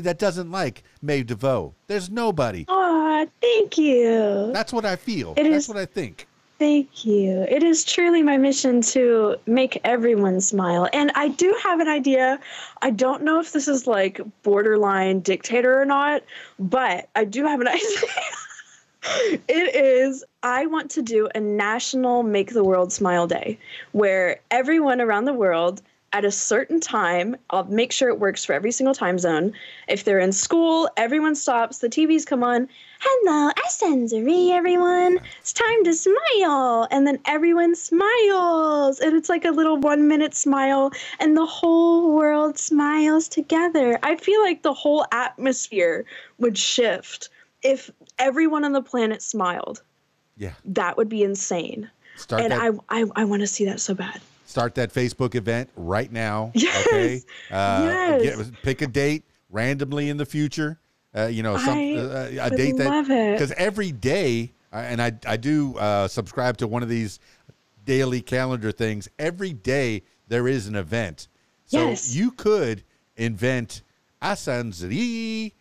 that doesn't like Maeve De Voe. There's nobody. Oh, thank you. That's what I feel. That's what I think. Thank you. It is truly my mission to make everyone smile. And I do have an idea. I don't know if this is like borderline dictator or not, but I do have an idea. It is, I want to do a national Make the World Smile Day where everyone around the world at a certain time, I'll make sure it works for every single time zone. If they're in school, everyone stops, the TVs come on. Hello, Ascensori, everyone. It's time to smile. And then everyone smiles. And it's like a little 1 minute smile. And the whole world smiles together. I feel like the whole atmosphere would shift everyone on the planet smiled. Yeah. That would be insane. I want to see that so bad. Start that Facebook event right now. Yes. Okay. Yes. Pick a date randomly in the future. A date that, because every day, and I do subscribe to one of these daily calendar things. Every day there is an event. So you could invent Ascensori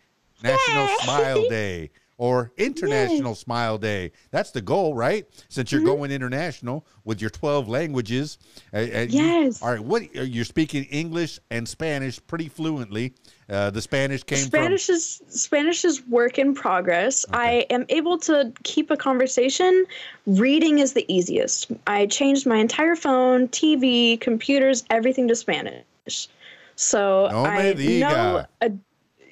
National Smile Day or International Smile Day. That's the goal, right? Since you're going international with your 12 languages. All right, you're speaking English and Spanish pretty fluently. The Spanish Spanish is work in progress. Okay. I am able to keep a conversation. Reading is the easiest. I changed my entire phone, TV, computers, everything to Spanish. So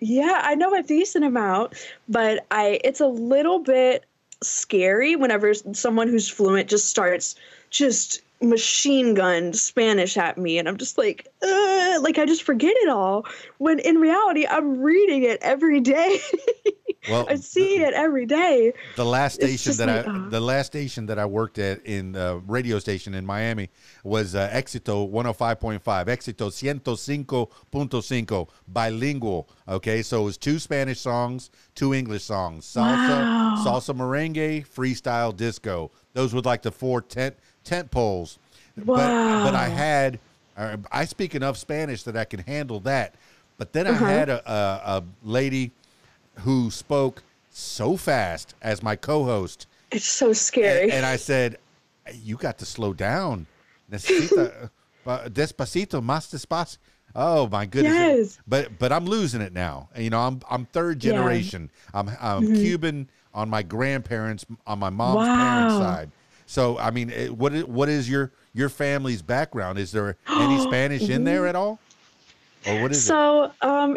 Yeah, I know a decent amount, but it's a little bit scary whenever someone who's fluent just starts just machine gun Spanish at me, and I'm just like I just forget it all. When in reality, I'm reading it every day. Well, I see it every day. The last station the last station that I worked at in radio station in Miami was Éxito 105.5, Éxito 105.5, bilingual. Okay, so it was 2 Spanish songs, 2 English songs, salsa merengue, freestyle disco. Those were like the 4 tent poles. Wow. But I speak enough Spanish that I can handle that. But then I had a lady who spoke so fast as my co-host. It's so scary. And I said, you got to slow down. Despacito, más despacio. Oh my goodness. Yes. But I'm losing it now. You know, I'm third generation. Yeah. I'm Cuban on my grandparents, on my mom's parents' side. So, I mean, what is your family's background? Is there any Spanish in there at all? Or what is it? So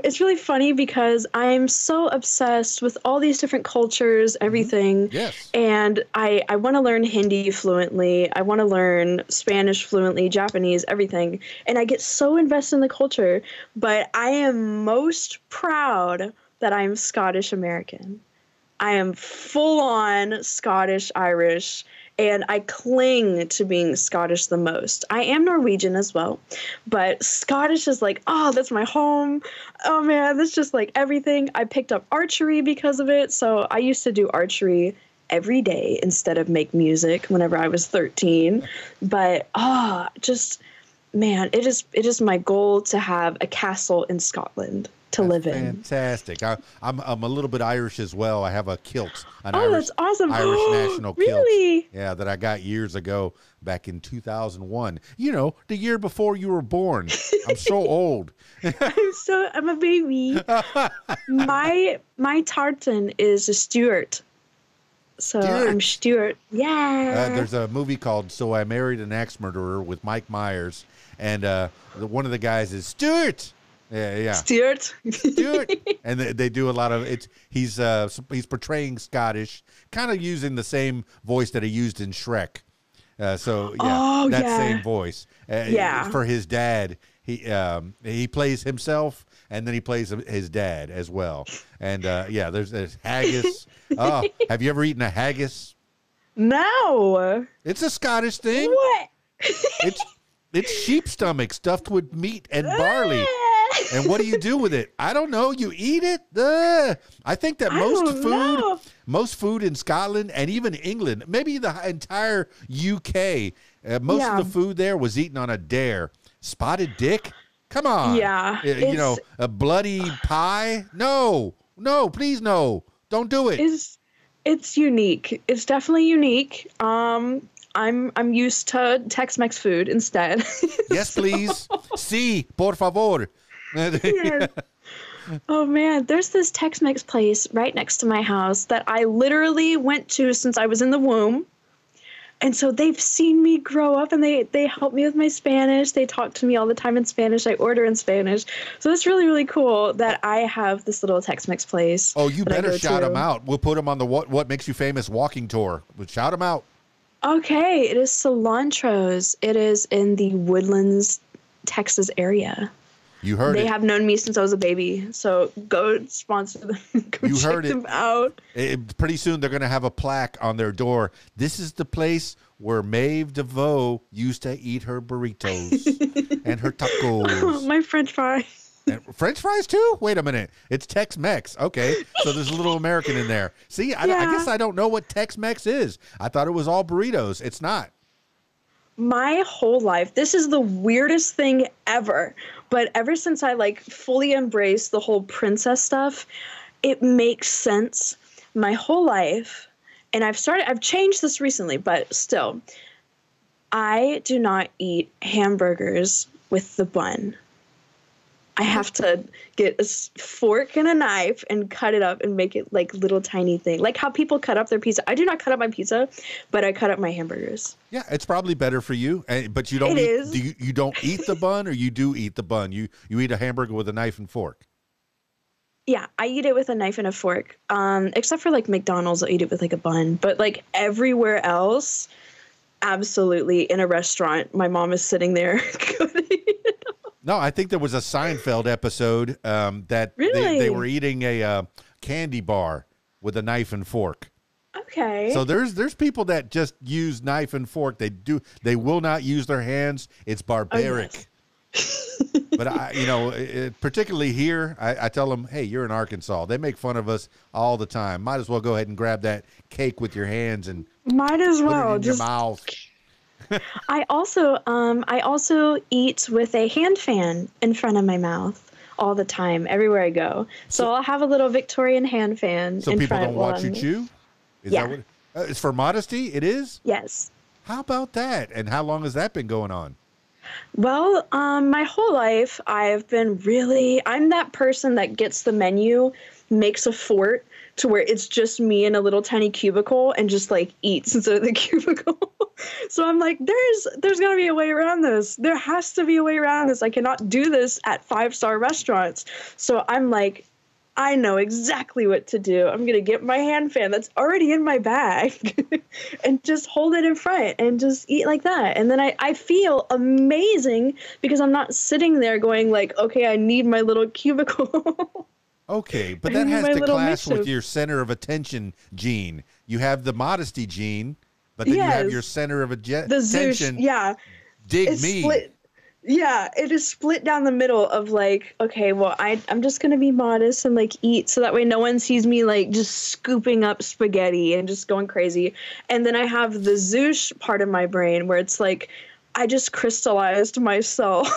it's really funny because I'm so obsessed with all these different cultures, everything. Yes. And I want to learn Hindi fluently. I want to learn Spanish fluently, Japanese, everything. And I get so invested in the culture. But I am most proud that I'm Scottish American. I am full on Scottish Irish. And I cling to being Scottish the most. I am Norwegian as well, but Scottish is like, oh, that's my home. Oh man, that's just like everything. I picked up archery because of it. So I used to do archery every day instead of make music whenever I was 13. But man, it is my goal to have a castle in Scotland to live in. Fantastic. I'm a little bit Irish as well. I have a kilt, that's awesome. Irish national kilt. Really? Yeah, that I got years ago back in 2001. You know, the year before you were born. I'm so old. I'm a baby. My tartan is a Stuart. So I'm Stuart. Yeah. There's a movie called So I Married an Axe Murderer with Mike Myers, and one of the guys is Stuart. Yeah. Stuart. And they do a lot of it. He's portraying Scottish, kind of using the same voice that he used in Shrek. Same voice. For his dad, he plays himself, and then he plays his dad as well. And there's haggis. Oh, have you ever eaten a haggis? No. It's a Scottish thing. What? It's sheep stomach stuffed with meat and barley. And what do you do with it? I don't know. You eat it? I think that most food in Scotland and even England, maybe the entire UK, most of the food there was eaten on a dare. Spotted dick? Come on. Yeah. A bloody pie? No, please no. Don't do it. It's unique. It's definitely unique. I'm used to Tex-Mex food instead. Yes, please. Sí, por favor. Yes. Oh man, there's this Tex-Mex place right next to my house that I literally went to since I was in the womb. And so they've seen me grow up, and they help me with my Spanish. They talk to me all the time in Spanish. I order in Spanish. So it's really, really cool that I have this little Tex-Mex place. Oh, you better shout them out. We'll put them on the What Makes You Famous walking tour. We'll shout them out. Okay, it is Cilantro's. It is in the Woodlands, Texas area. You heard it. They have known me since I was a baby, so go sponsor them. Check them out. Pretty soon they're going to have a plaque on their door. This is the place where Maeve De Voe used to eat her burritos and her tacos. My French fries. And French fries too? Wait a minute. It's Tex-Mex. Okay, so there's a little American in there. See, I guess I don't know what Tex-Mex is. I thought it was all burritos. It's not. My whole life, this is the weirdest thing ever. But ever since I fully embraced the whole princess stuff, it makes sense. My whole life, and I've changed this recently, but still, I do not eat hamburgers with the bun. I have to get a fork and a knife and cut it up and make it like little tiny things. Like how people cut up their pizza. I do not cut up my pizza, but I cut up my hamburgers. Yeah, it's probably better for you. But you don't you don't eat the bun, or you do eat the bun? You eat a hamburger with a knife and fork? Yeah, I eat it with a knife and a fork. Except for like McDonald's, I'll eat it with like a bun. But like everywhere else, absolutely in a restaurant, my mom is sitting there cutting it off. No, I think there was a Seinfeld episode that Really? they were eating a candy bar with a knife and fork. Okay. So there's people that just use knife and fork. They will not use their hands. It's barbaric. Oh, yes. But particularly here, I tell them, hey, you're in Arkansas. They make fun of us all the time. Might as well go ahead and grab that cake with your hands and Might as well put it in your mouth. I also eat with a hand fan in front of my mouth all the time, everywhere I go. So I'll have a little Victorian hand fan. So in people front don't watch you chew? Is Yeah. that what? It's for modesty? It is? Yes. How about that? And how long has that been going on? Well, my whole life I'm that person that gets the menu, makes a fort to where it's just me in a little tiny cubicle and just like eats instead of the cubicle. So I'm like, there's got to be a way around this. There has to be a way around this. I cannot do this at 5-star restaurants. So I'm like, I know exactly what to do. I'm going to get my hand fan that's already in my bag and just hold it in front and just eat like that. And then I feel amazing because I'm not sitting there going like, okay, I need my little cubicle. Okay, but that has to clash with your center of attention gene. You have the modesty gene, but then you have your center of attention. Yeah. Dig me. Split. Yeah, it is split down the middle of like, okay, well, I'm just going to be modest and like eat so that way no one sees me like just scooping up spaghetti and just going crazy. And then I have the Zoosh part of my brain where it's like, I just crystallized myself.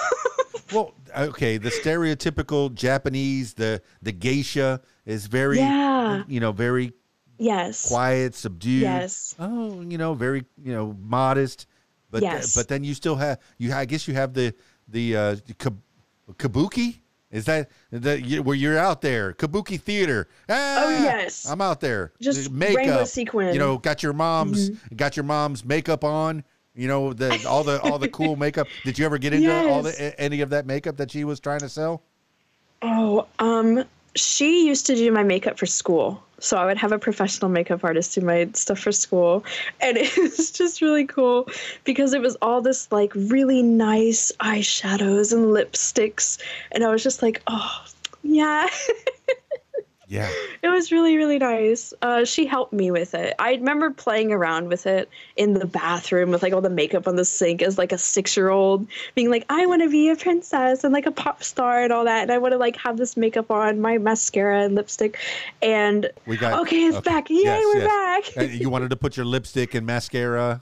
Well, okay, the stereotypical Japanese, the geisha is very, very quiet, subdued. Yes. Oh, very, modest. But but then you still have I guess you have the kabuki. Is that where you're out there? Kabuki theater. Oh yes, I'm out there. Just makeup, rainbow sequin. Got your mom's makeup on. All the cool makeup. Did you ever get into any of that makeup that she was trying to sell? Oh, she used to do my makeup for school. So I would have a professional makeup artist do my stuff for school. And it was just really cool because it was all this like really nice eyeshadows and lipsticks. And I was just like, oh, yeah. Yeah. It was really, really nice. She helped me with it. I remember playing around with it in the bathroom with like all the makeup on the sink as like a 6-year-old, being like, I want to be a princess and like a pop star and all that. And I want to like have this makeup on, my mascara and lipstick. And it's back. Yay, we're back. And you wanted to put your lipstick and mascara.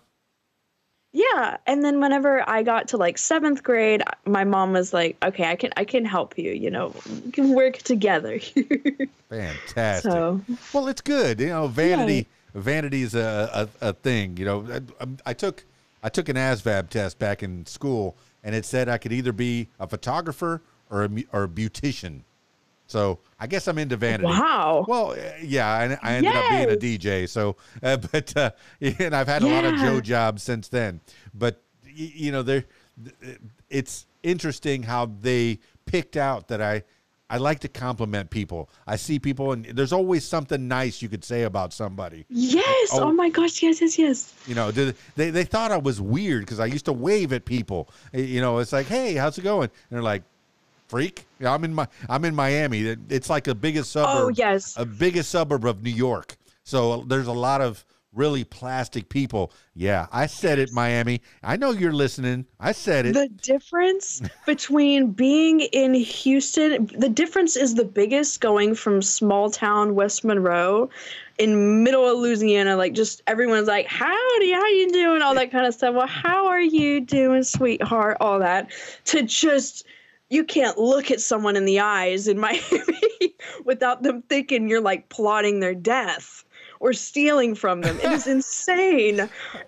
Yeah, and then whenever I got to like 7th grade, my mom was like, "Okay, I can help you. We can work together." Fantastic. So, well, it's good. Vanity is a thing. I took an ASVAB test back in school, and it said I could either be a photographer or a beautician. So I guess I'm into vanity. Wow. Well, yeah, I ended up being a DJ. So, and I've had a lot of Joe jobs since then. But it's interesting how they picked out that I like to compliment people. I see people, and there's always something nice you could say about somebody. Yes. Oh my gosh. Yes. They thought I was weird because I used to wave at people. It's like, hey, how's it going? And they're like, freak. I'm in Miami. It's like the biggest suburb. Oh yes. A biggest suburb of New York. So there's a lot of really plastic people. Yeah, I said it, Miami. I know you're listening. I said it. The difference between being in Houston, the difference is the biggest going from small town West Monroe in middle of Louisiana, like just everyone's like, howdy, how you doing? All that kind of stuff. Well, how are you doing, sweetheart? All that. To just, you can't look at someone in the eyes in Miami without them thinking you're like plotting their death or stealing from them. It is insane.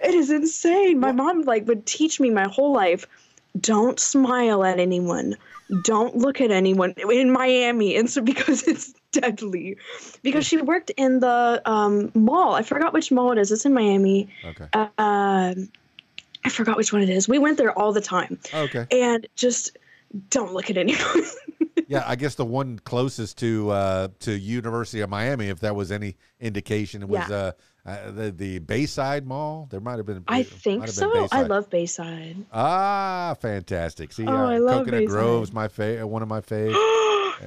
It is insane. My mom would teach me my whole life, don't smile at anyone. Don't look at anyone in Miami. And so because it's deadly. Because she worked in the mall. I forgot which mall it is. It's in Miami. Okay. I forgot which one it is. We went there all the time. Okay. And just don't look at anyone. Yeah, I guess the one closest to University of Miami, if that was any indication, it was the Bayside Mall. There might have been. I think Been so. Bayside. I love Bayside. Ah, fantastic. See, I love Coconut Bayside. Grove's one of my faves.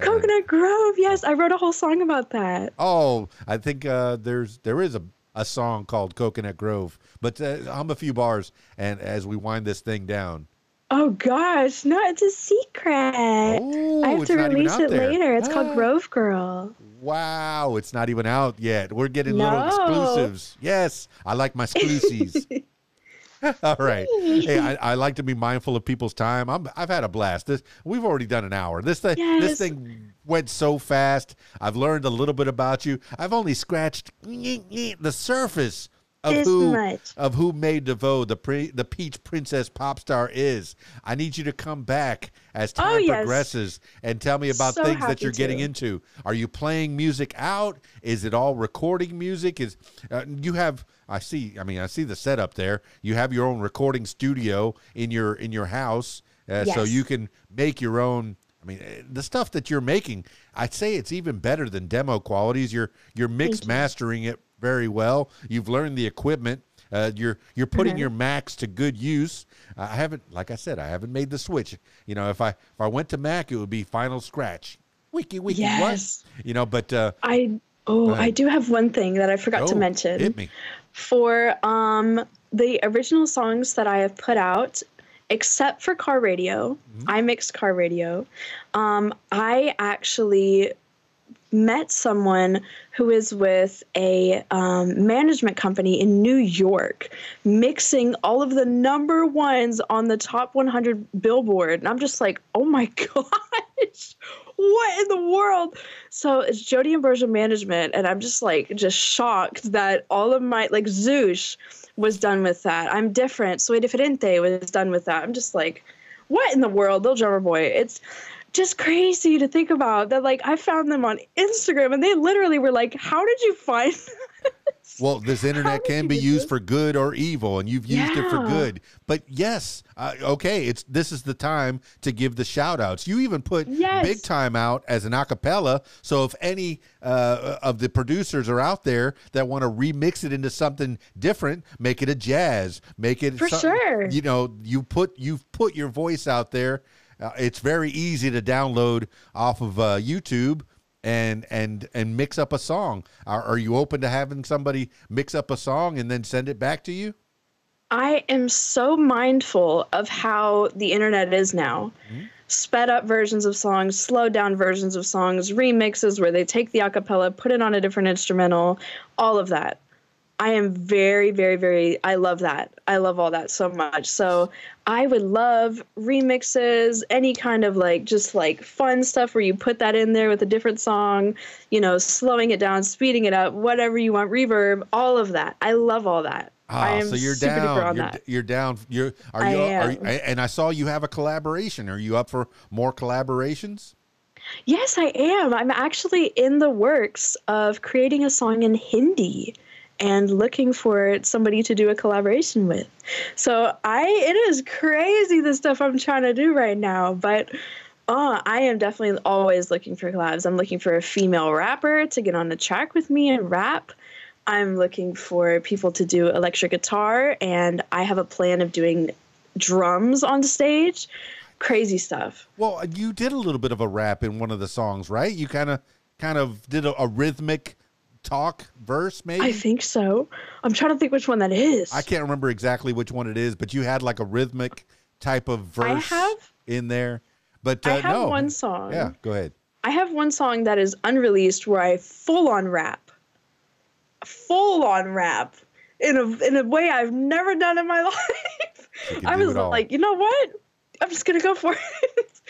Coconut Grove, yes. I wrote a whole song about that. Oh, I think there is a song called Coconut Grove, but hum a few bars, and as we wind this thing down. Oh gosh, no, it's a secret. Oh, I have to release it later. It's called Grove Girl. Wow, it's not even out yet. We're getting little exclusives. Yes, I like my exclusives. All right. Hey, I like to be mindful of people's time. I've had a blast. We've already done an hour. This thing went so fast. I've learned a little bit about you. I've only scratched the surface of who Maeve De Voe, the Peach Princess pop star, is. I need you to come back as time progresses and tell me about things that you're getting into. Are you playing music out? Is it all recording music? You have? I see the setup there. You have your own recording studio in your house, so you can make your own. I mean, the stuff that you're making, I'd say it's even better than demo qualities. You're mix mastering it very well. You've learned the equipment. You're putting your Macs to good use. I haven't made the switch. You know, if I went to Mac, it would be Final Scratch. Wiki what? You know, but I do have one thing that I forgot to mention. Hit me. For the original songs that I have put out, except for car radio, I mixed car radio. I actually met someone who is with a management company in New York, mixing all of the number ones on the top 100 Billboard. And I'm just like, oh my gosh, what in the world? So it's Jody Ambrosia Management. And I'm just shocked that all of my, like Zoosh was done with that. I'm Different. Soy Diferente was done with that. I'm just like, what in the world? Little Drummer Boy. It's just crazy to think about that. Like, I found them on Instagram and they literally were like, how did you find this? Well, this internet can be used for good or evil, and you've used it for good. But yes, okay, this is the time to give the shout outs. You even put Big Time out as an acapella. So if any of the producers are out there that want to remix it into something different, make it a jazz, make it for sure. You know, you've put your voice out there. It's very easy to download off of YouTube and mix up a song. Are you open to having somebody mix up a song and then send it back to you? I am so mindful of how the internet is now. Sped up versions of songs, slowed down versions of songs, remixes where they take the acapella, put it on a different instrumental, all of that. I am very, very, very, I love that. I love all that so much. So I would love remixes, any kind of just fun stuff where you put that in there with a different song, you know, slowing it down, speeding it up, whatever you want, reverb, all of that. I love all that. So you're down. You're down. And I saw you have a collaboration. Are you up for more collaborations? Yes, I am. I'm actually in the works of creating a song in Hindi and looking for somebody to do a collaboration with. So it is crazy the stuff I'm trying to do right now, but I am definitely always looking for collabs. I'm looking for a female rapper to get on the track with me and rap. I'm looking for people to do electric guitar, and I have a plan of doing drums on stage. Crazy stuff. Well, you did a little bit of a rap in one of the songs, right? You kind of did a rhythmic talk verse, maybe? I think so. I'm trying to think which one that is. I can't remember exactly which one it is, but you had like a rhythmic type of verse in there. But I have one song. Yeah, go ahead. I have one song that is unreleased where I full on rap in a way I've never done in my life. I was like, you know what? I'm just gonna go for it.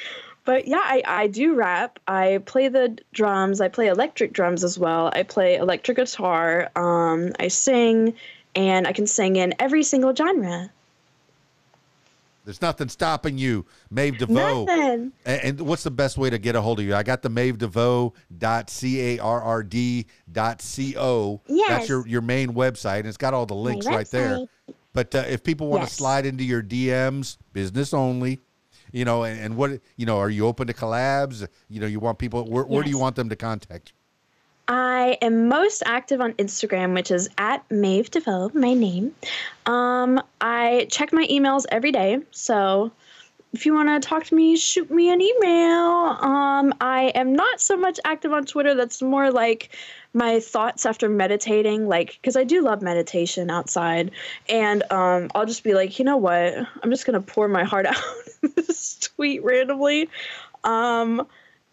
But yeah, I do rap. I play the drums. I play electric drums as well. I play electric guitar. I sing, and I can sing in every single genre. There's nothing stopping you, Maeve De Voe. Nothing. And what's the best way to get a hold of you? I got the maevedevoe.carrd.co. Yes. That's your main website, and it's got all the links right there. But if people want to slide into your DMs, business only, you know, and what, you know, are you open to collabs? You know, you want people, where do you want them to contact you? I am most active on Instagram, which is at Maeve De Voe, my name. I check my emails every day, so if you want to talk to me, shoot me an email. I am not so much active on Twitter. That's more like my thoughts after meditating, like, because I do love meditation outside. And I'll just be like, you know what? I'm just going to pour my heart out this tweet randomly.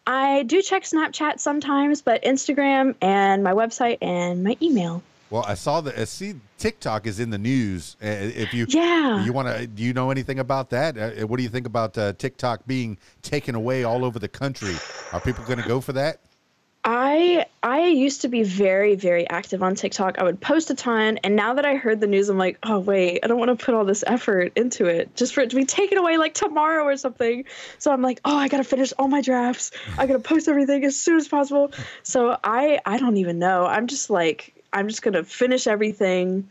I do check Snapchat sometimes, but Instagram and my website and my email. Well, I see TikTok is in the news. If you want to, do you know anything about that? What do you think about TikTok being taken away all over the country? Are people going to go for that? I used to be very, very active on TikTok. I would post a ton, and now that I heard the news, I'm like, oh wait, I don't want to put all this effort into it just for it to be taken away like tomorrow or something. So I'm like, oh, I gotta finish all my drafts. I gotta post everything as soon as possible. So I don't even know. I'm just gonna finish everything,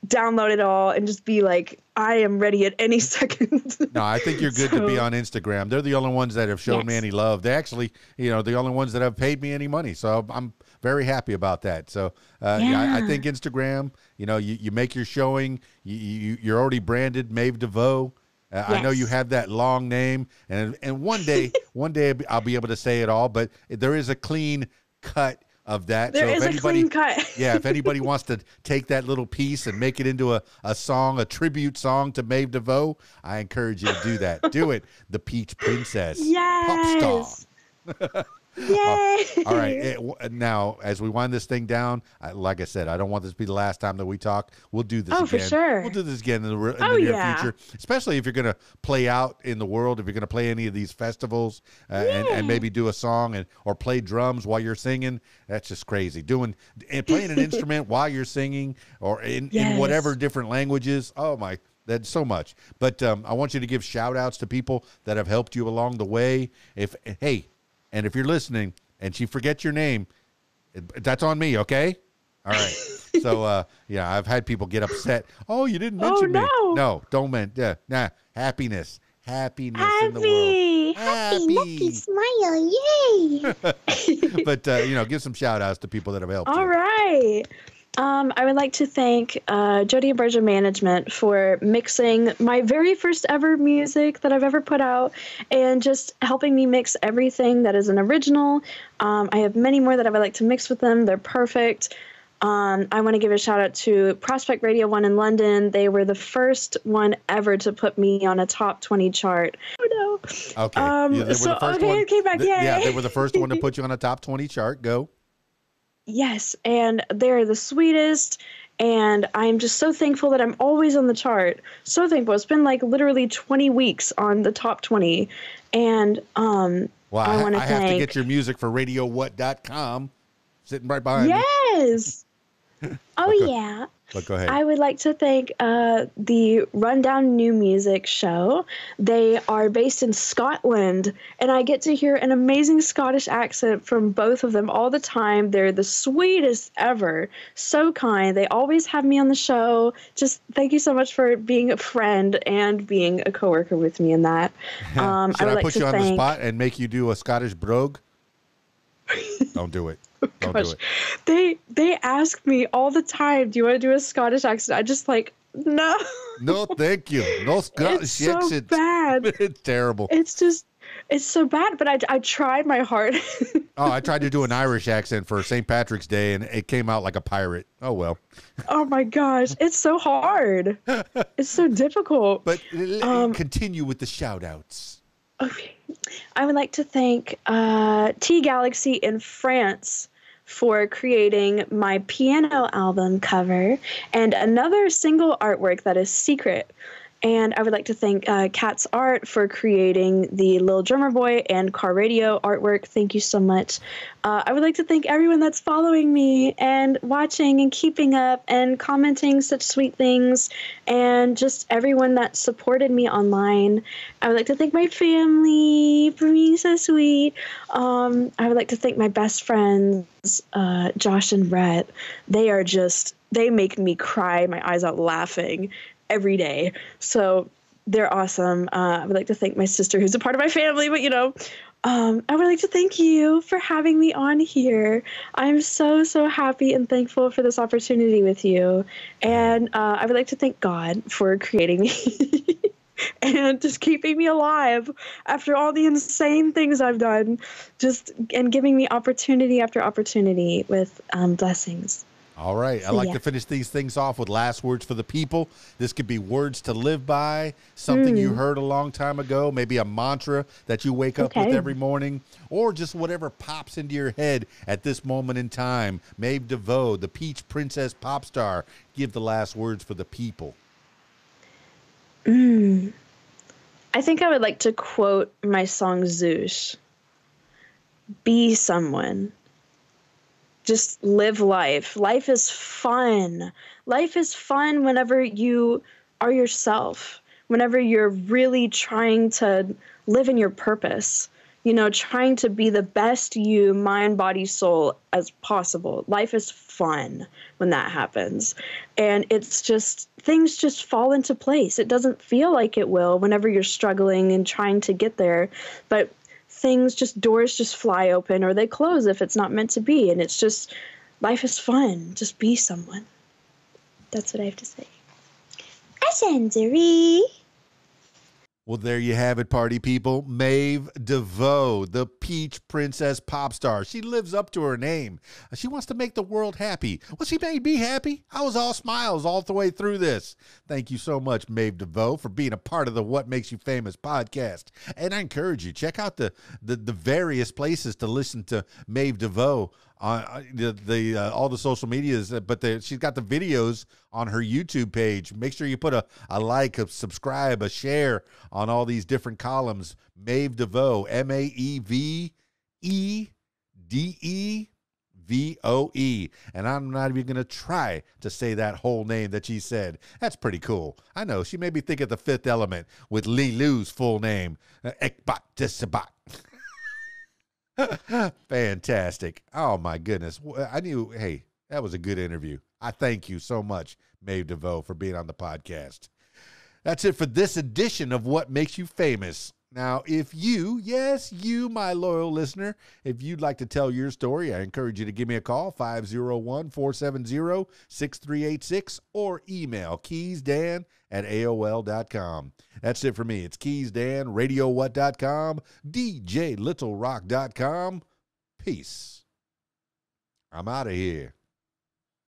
download it all, and just be like, I am ready at any second. No, I think you're good to be on Instagram. They're the only ones that have shown me any love. They actually, you know, the only ones that have paid me any money. So I'm very happy about that. So I think Instagram, you know, you make your showing. You're already branded Maeve De Voe. I know you have that long name, and one day I'll be able to say it all. But there is a clean cut of that. There is a clean cut. Yeah, if anybody wants to take that little piece and make it into a song, a tribute song to Maeve De Voe, I encourage you to do that. Do it. The Peach Princess. Yes. Pop star. Yay! All right. Now, as we wind this thing down, like I said, I don't want this to be the last time that we talk. We'll do this again. For sure. We'll do this again in the near future, especially if you're going to play out in the world, if you're going to play any of these festivals and maybe do a song or play drums while you're singing. That's just crazy. Playing an instrument while you're singing or in whatever different languages. Oh, my. That's so much. But I want you to give shout outs to people that have helped you along the way. And if you're listening and she forgets your name, that's on me, okay? All right. So, I've had people get upset. Oh, you didn't mention me. No, don't mention. Happiness. Happiness in the world. Happy, smile, yay. But, give some shout-outs to people that have helped you. All right. I would like to thank Jody and Berger Management for mixing my very first ever music that I've ever put out and just helping me mix everything that is an original. I have many more that I would like to mix with them. They're perfect. I want to give a shout out to Prospect Radio 1 in London. They were the first one ever to put me on a top 20 chart. Oh, no. Okay. They were the first one. It came back, they were the first one to put you on a top 20 chart. Go. Yes, and they're the sweetest, and I'm just so thankful that I'm always on the chart. So thankful. It's been like literally 20 weeks on the top 20, and I want to thank... have to get your music for RadioWhat.com sitting right behind me. Yes! Oh, yeah. But go ahead. I would like to thank the Rundown New Music Show. They are based in Scotland, and I get to hear an amazing Scottish accent from both of them all the time. They're the sweetest ever. So kind. They always have me on the show. Just thank you so much for being a friend and being a coworker with me in that. Should I put you on the spot and make you do a Scottish brogue? Don't do it. Don't do it. They ask me all the time, do you want to do a Scottish accent? I just like, no. No, thank you. No Scottish accent. It's so bad. It's terrible. It's so bad, but I tried my hardest. I tried to do an Irish accent for St. Patrick's Day, and it came out like a pirate. Oh, well. Oh, my gosh. It's so hard. It's so difficult. But continue with the shout-outs. Okay. I would like to thank T Galaxy in France for creating my piano album cover and another single artwork that is secret. And I would like to thank Cat's Art for creating the Little Drummer Boy and Car Radio artwork. Thank you so much. I would like to thank everyone that's following me and watching and keeping up and commenting such sweet things and just everyone that supported me online. I would like to thank my family for being so sweet. I would like to thank my best friends, Josh and Rhett. They make me cry my eyes out laughing every day. So they're awesome. I would like to thank my sister, who's a part of my family, but I would like to thank you for having me on here. I'm so, so happy and thankful for this opportunity with you. And I would like to thank God for creating me and just keeping me alive after all the insane things I've done, and giving me opportunity after opportunity with blessings. All right. So, I like to finish these things off with last words for the people. This could be words to live by, something you heard a long time ago, maybe a mantra that you wake up with every morning, or just whatever pops into your head at this moment in time. Maeve De Voe, the Peach Princess pop star, give the last words for the people. I think I would like to quote my song Zeus. Be someone. Just live life. Life is fun. Life is fun whenever you are yourself, whenever you're really trying to live in your purpose, trying to be the best you, mind, body, soul as possible. Life is fun when that happens. And it's just, things just fall into place. It doesn't feel like it will whenever you're struggling and trying to get there, but doors just fly open, or they close if it's not meant to be. And it's just, life is fun. Just be someone. That's what I have to say. Ascendary. Well, there you have it, party people. Maeve De Voe, the Peach Princess pop star. She lives up to her name. She wants to make the world happy. Well, she made me happy. I was all smiles all the way through this. Thank you so much, Maeve De Voe, for being a part of the What Makes You Famous podcast. And I encourage you, check out the various places to listen to Maeve De Voe on all the social medias, but she's got the videos on her YouTube page. Make sure you put a like, a subscribe, a share on all these different columns. Maeve De Voe, MaeveDeVoe. And I'm not even going to try to say that whole name that she said. That's pretty cool. I know, she made me think of The Fifth Element with Lilu's full name. Ekbat Tisabat. Fantastic. Oh my goodness. I knew, hey, that was a good interview. I thank you so much, Maeve De Voe, for being on the podcast. That's it for this edition of What Makes You Famous. Now, if you, yes, you, my loyal listener, if you'd like to tell your story, I encourage you to give me a call, 501-470-6386, or email KeysDAN@AOL.com. That's it for me. It's KeysDAN, RadioWhat.com, DJLittleRock.com. Peace. I'm out of here.